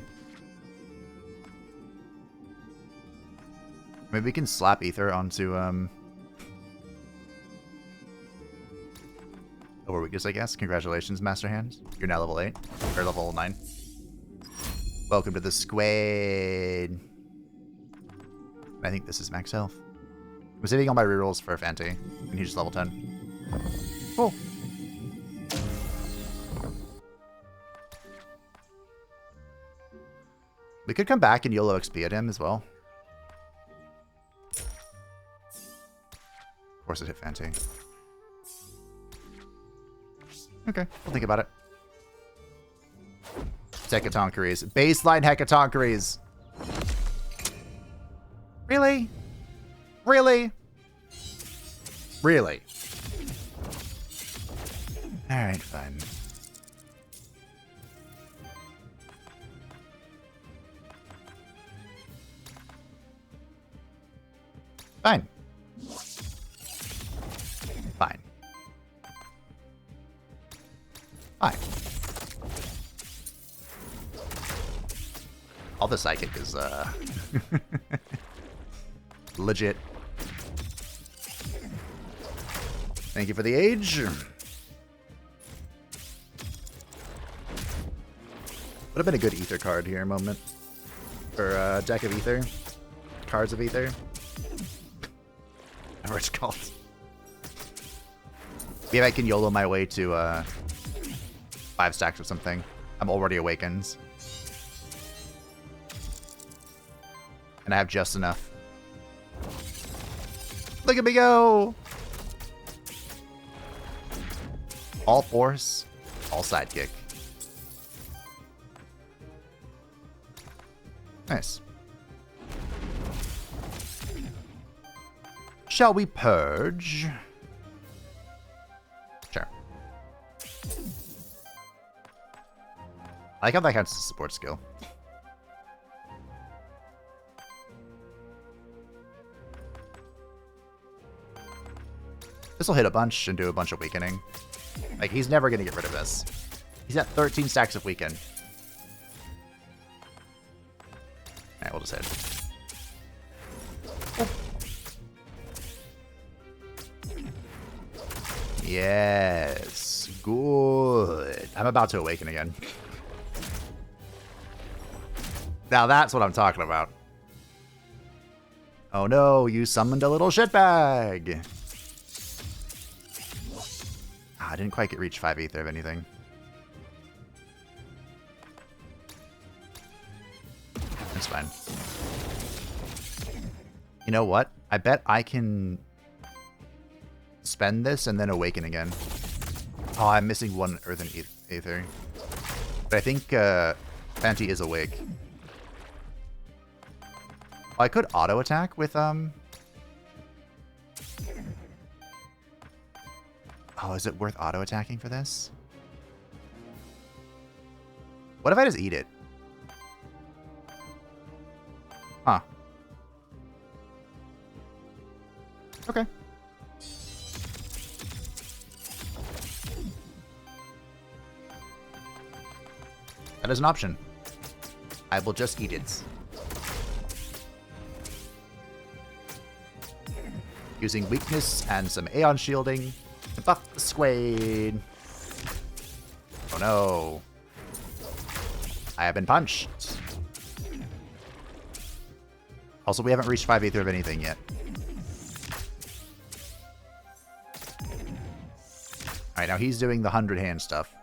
Maybe we can slap Ether onto, Over weakness, I guess. Congratulations, Master Hand. You're now level 8. Or level 9. Welcome to the squad. I think this is max health. I'm saving all my rerolls for Fantie. And he's just level 10. Cool. We could come back and YOLO XP at him as well. Of course it hit Fantie. Okay, we'll think about it. Hecatoncheries. Baseline Hecatoncheries. Really? Really? Really? Alright, fine. Fine. Fine. Fine. All the Sidekick is, legit. Thank you for the age. Would have been a good Ether card here, moment. Or deck of Ether. Cards of Ether. Whatever it's called. Maybe I can YOLO my way to 5 stacks or something. I'm already awakened. And I have just enough. Look at me go! All force, all sidekick. Nice. Shall we purge? Sure. I like how that counts as a support skill. This will hit a bunch and do a bunch of weakening. Like, he's never going to get rid of this. He's at 13 stacks of weaken. Alright, we'll just hit. Oh. Yes. Good. I'm about to awaken again. Now that's what I'm talking about. Oh no, you summoned a little shitbag. I didn't quite get reach 5 ether of anything. That's fine. You know what? I bet I can spend this and then awaken again. Oh, I'm missing 1 earthen ether. But I think Fantie is awake. Oh, I could auto attack with Oh, is it worth auto-attacking for this? What if I just eat it? Huh. Okay. That is an option. I will just eat it. Using weakness and some Aeon shielding. Buff the Squade. Oh no. I have been punched. Also, we haven't reached 5 ether of anything yet. Alright, now he's doing the 100 hand stuff.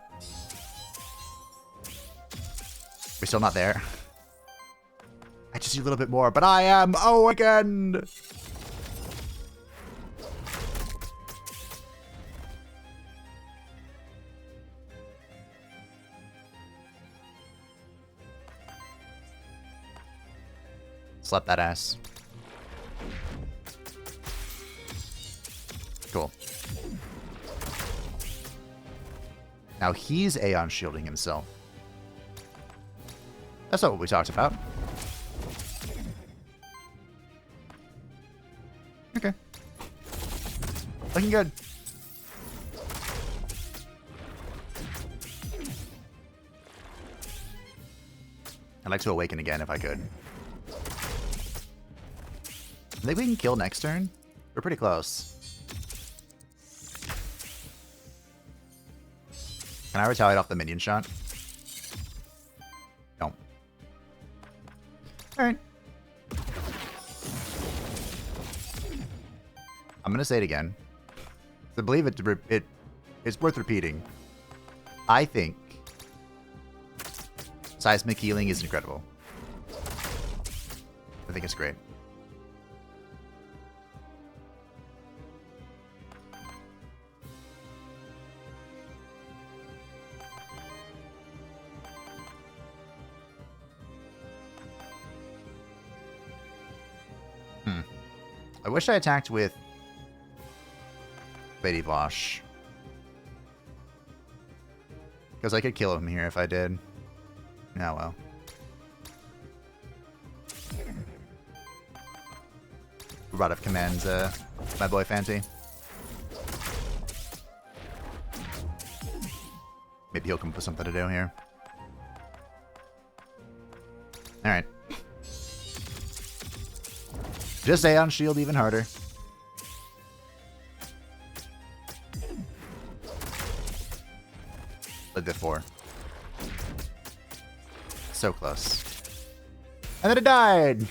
We're still not there. I just need a little bit more, but I am awakened! Slap that ass. Cool. Now he's Aeon shielding himself. That's not what we talked about. Okay. Looking good. I'd like to awaken again if I could. I think we can kill next turn. We're pretty close. Can I retaliate off the minion shot? No. Alright. I'm gonna say it again. I believe it's worth repeating. I think seismic healing is incredible. I think it's great. I wish I attacked with Lady Bosch. Because I could kill him here if I did. Oh well. We're out of commands, my boy Fantie. Maybe he'll come up with something to do here. Alright. Just Aeon shield even harder. Like before. So close. And then it died!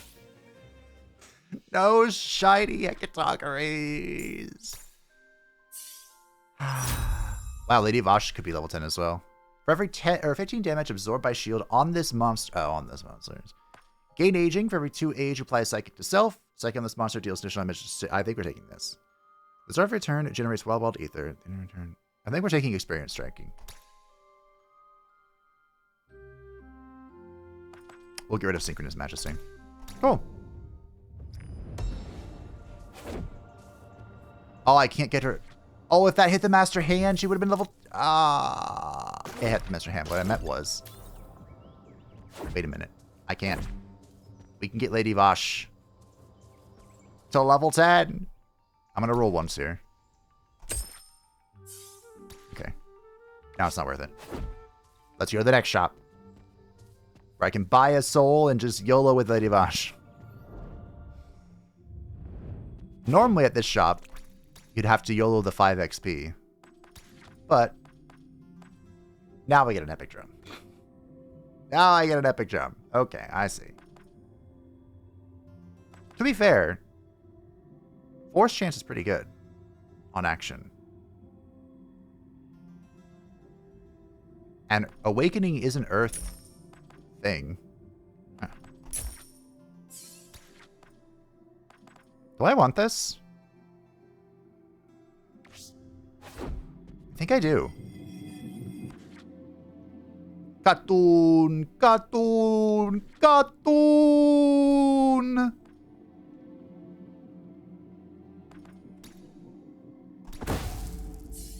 No shiny hecatogeries. Wow, Lady Vosh could be level 10 as well. For every 10 or 15 damage absorbed by shield on this monster. Oh, on this monster. Gain aging. For every 2 age, apply Psychic to self. Psychic on this monster deals additional damage. I think we're taking this. The start of your turn, it generates wild ether. In return, I think we're taking experience striking. We'll get rid of Synchronous Majesty. Cool. Oh, I can't get her. Oh, if that hit the Master Hand, she would have been level... it hit the Master Hand. What I meant was... Wait a minute. I can't. We can get Lady Vosh to level 10. I'm going to roll once here. Okay. Now it's not worth it. Let's go to the next shop. Where I can buy a soul and just YOLO with Lady Vosh. Normally at this shop, you'd have to YOLO the 5 XP. But now we get an epic drum. Now I get an epic drum. Okay, I see. To be fair, Force chance is pretty good on action. And Awakening is an Earth thing. Huh. Do I want this? I think I do. Cartoon, cartoon, cartoon.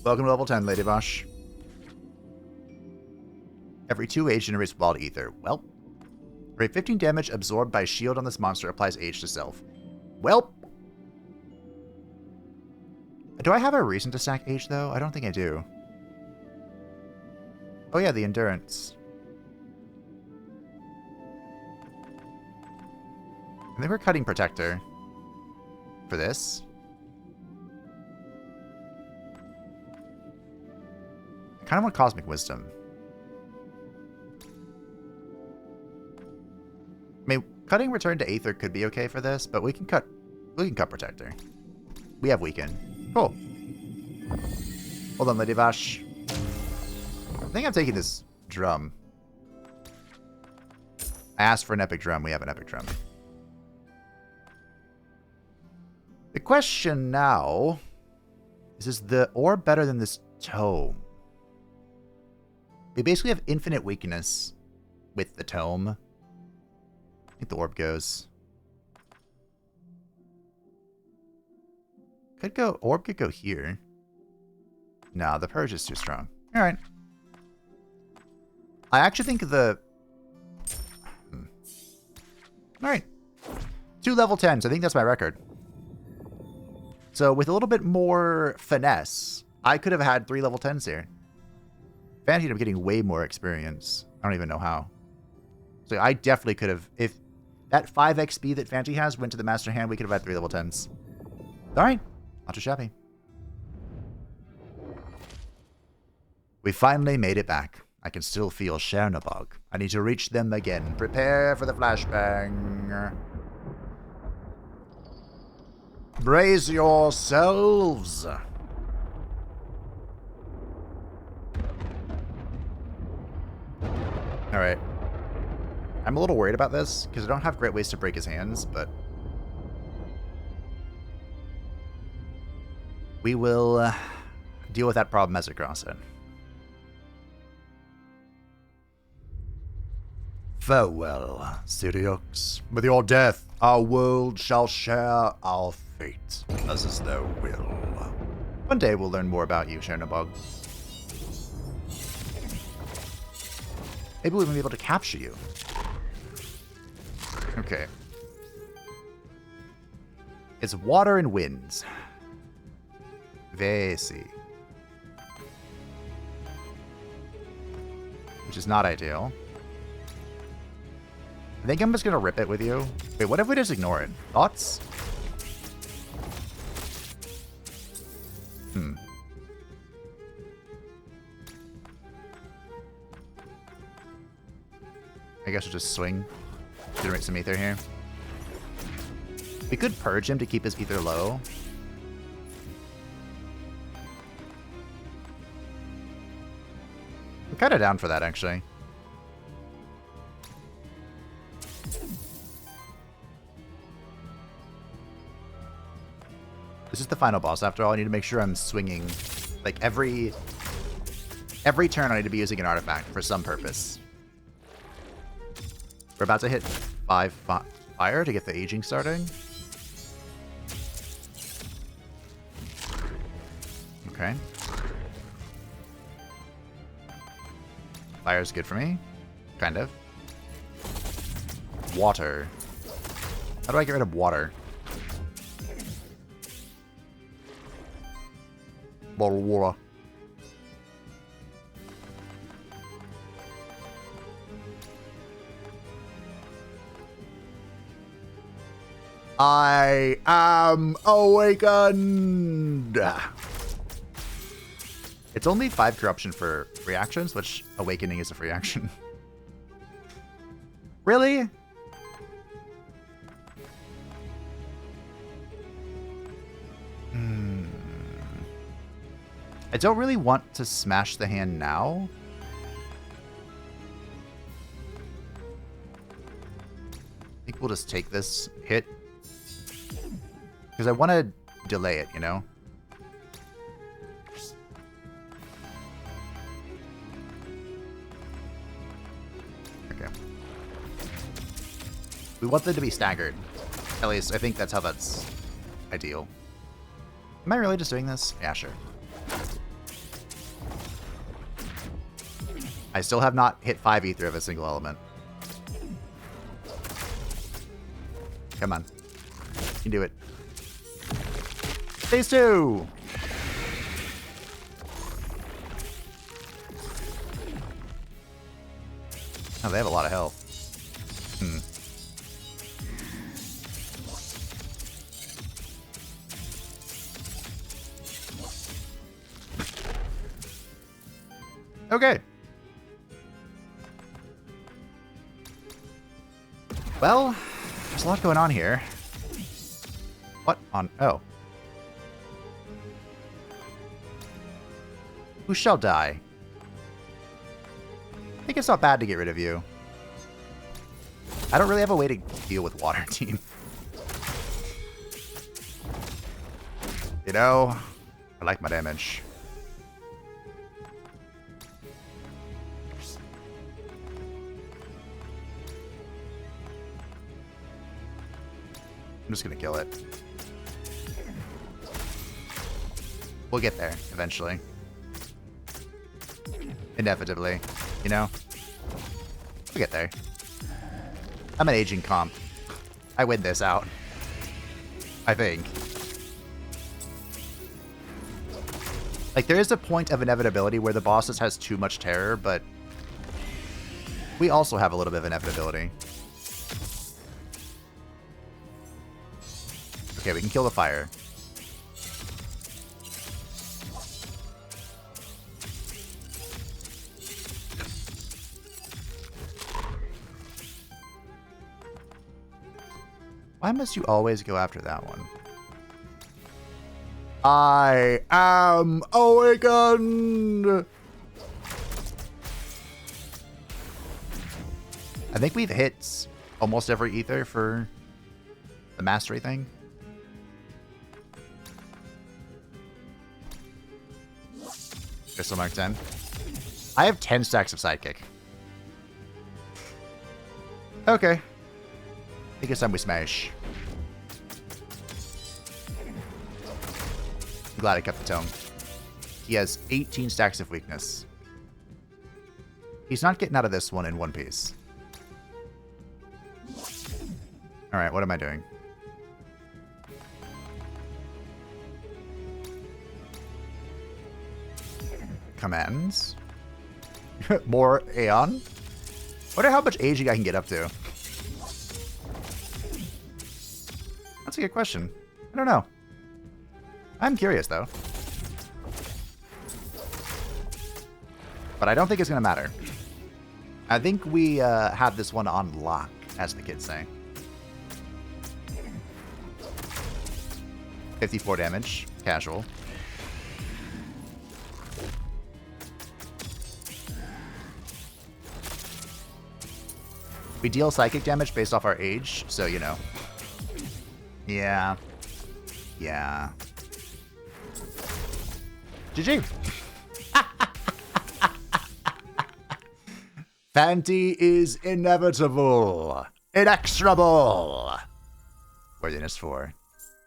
Welcome to level 10, Lady Vosh. Every 2 age generates wild ether. Well, for 15 damage absorbed by shield on this monster applies age to self. Well, do I have a reason to stack age though? I don't think I do. Oh yeah, the endurance. I think we're cutting protector for this. I kind of want cosmic wisdom. I mean, cutting return to Aether could be okay for this, but we can cut protector. We have weaken. Cool. Hold on, Lady Vosh. I think I'm taking this drum. I asked for an epic drum. We have an epic drum. The question now is the orb better than this tome? We basically have infinite weakness with the tome. I think the orb goes. Orb could go here. No, the purge is too strong. All right. I actually think the... All right. 2 level 10s. I think that's my record. So with a little bit more finesse, I could have had 3 level 10s here. Fantie ended up getting way more experience. I don't even know how. So I definitely could have... If that 5 XP that Fantie has went to the Master Hand, we could have had 3 level 10s. All right. Not too shabby. We finally made it back. I can still feel Chernobog. I need to reach them again. Prepare for the flashbang. Brace yourselves. Alright. I'm a little worried about this, because I don't have great ways to break his hands, but... we will deal with that problem as it crosses in. Farewell, Sidekick. With your death, our world shall share our fate, as is their will. One day we'll learn more about you, Chernobog. Maybe we'll even be able to capture you. Okay. It's water and winds. Vesi. Which is not ideal. I think I'm just gonna rip it with you. Wait, what if we just ignore it? Thoughts? I guess we'll just swing. Generate some ether here. We could purge him to keep his ether low. kind of down for that, actually. This is the final boss. After all, I need to make sure I'm swinging. Like, every turn I need to be using an artifact for some purpose. We're about to hit 5 fire to get the aging starting. Okay. Fire's good for me. Kind of. Water. How do I get rid of water? Bottle of water. I am awakened! It's only 5 corruption for reactions, which awakening is a free action. Really? I don't really want to smash the hand now. I think we'll just take this hit. Because I want to delay it, you know? Okay. We want them to be staggered. At least, I think that's how that's ideal. Am I really just doing this? Yeah, sure. I still have not hit 5 ether of a single element. Come on. You can do it. Phase 2! Oh, they have a lot of health. Okay. Well, there's a lot going on here. What on... Oh. Who shall die? I think it's not bad to get rid of you. I don't really have a way to deal with water team. You know, I like my damage. I'm just gonna kill it. We'll get there eventually. Inevitably, you know? We'll get there. I'm an aging comp. I win this out. I think. Like, there is a point of inevitability where the bosses has too much terror, but we also have a little bit of inevitability. Okay, we can kill the fire. Why must you always go after that one? I am awakened! I think we've hit almost every ether for the mastery thing. Crystal Mark 10. I have 10 stacks of Sidekick. Okay. I think it's time we smash. I'm glad I kept the tone. He has 18 stacks of weakness. He's not getting out of this one in one piece. Alright, what am I doing? Commands. More Aeon. Wonder how much aging I can get up to. That's a good question. I don't know. I'm curious, though. But I don't think it's going to matter. I think we have this one on lock, as the kids say. 54 damage. Casual. We deal psychic damage based off our age, so, you know. Yeah. Yeah. GG. Fantie is inevitable. Inexorable. Worthiness 4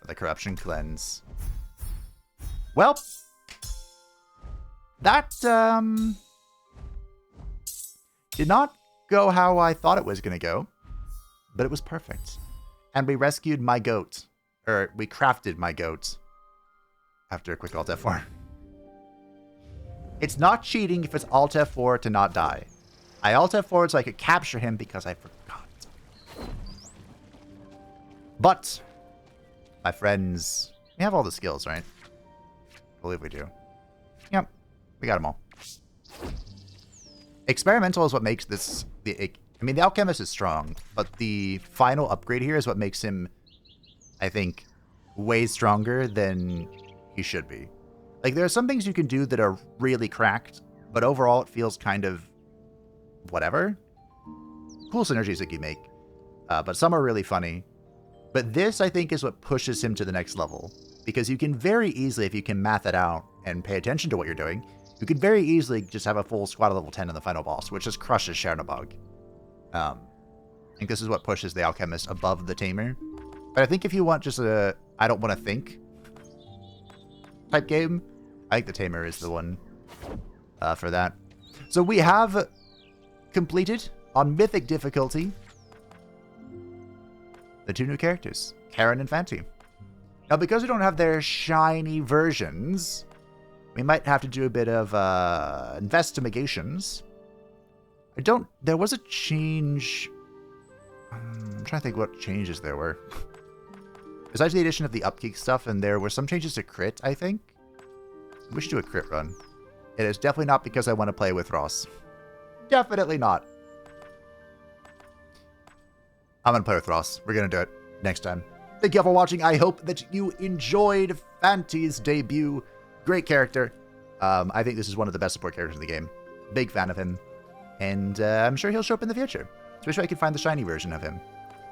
for the corruption cleanse. Well, that did not go how I thought it was going to go, but it was perfect. And we rescued my goat, or we crafted my goat after a quick Alt F4. It's not cheating if it's Alt F4 to not die. I Alt F4 so I could capture him because I forgot. But, my friends, we have all the skills, right? I believe we do. Yep, we got them all. Experimental is what makes this... I mean, the Alchemist is strong, but the final upgrade here is what makes him, I think, way stronger than he should be. Like, there are some things you can do that are really cracked, but overall it feels kind of whatever. Cool synergies that you make, but some are really funny. But this, I think, is what pushes him to the next level, because you can very easily, if you can math it out and pay attention to what you're doing, you could very easily just have a full squad of level 10 in the final boss, which just crushes Chernobog. I think this is what pushes the Alchemist above the Tamer. But I think if you want just a I don't want to think type game, I think the Tamer is the one for that. So we have completed, on Mythic difficulty, the 2 new characters, Karen and Fantie. Now, because we don't have their shiny versions, we might have to do a bit of investigations. There was a change. I'm trying to think what changes there were. Besides the addition of the upkeep stuff, and there were some changes to crit, I think. We should do a crit run. It is definitely not because I want to play with Ross. Definitely not. I'm going to play with Ross. We're going to do it next time. Thank you all for watching. I hope that you enjoyed Fantie's debut. Great character. I think this is one of the best support characters in the game. Big fan of him. And I'm sure he'll show up in the future. Especially if I can find the shiny version of him,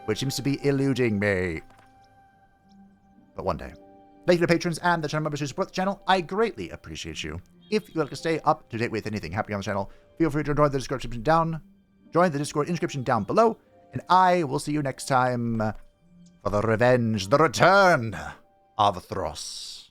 which seems to be eluding me. But one day. Thank you to patrons and the channel members who support the channel. I greatly appreciate you. If you'd like to stay up to date with anything happening on the channel, feel free to join the Discord inscription down below. And I will see you next time for the revenge, the return of Thros.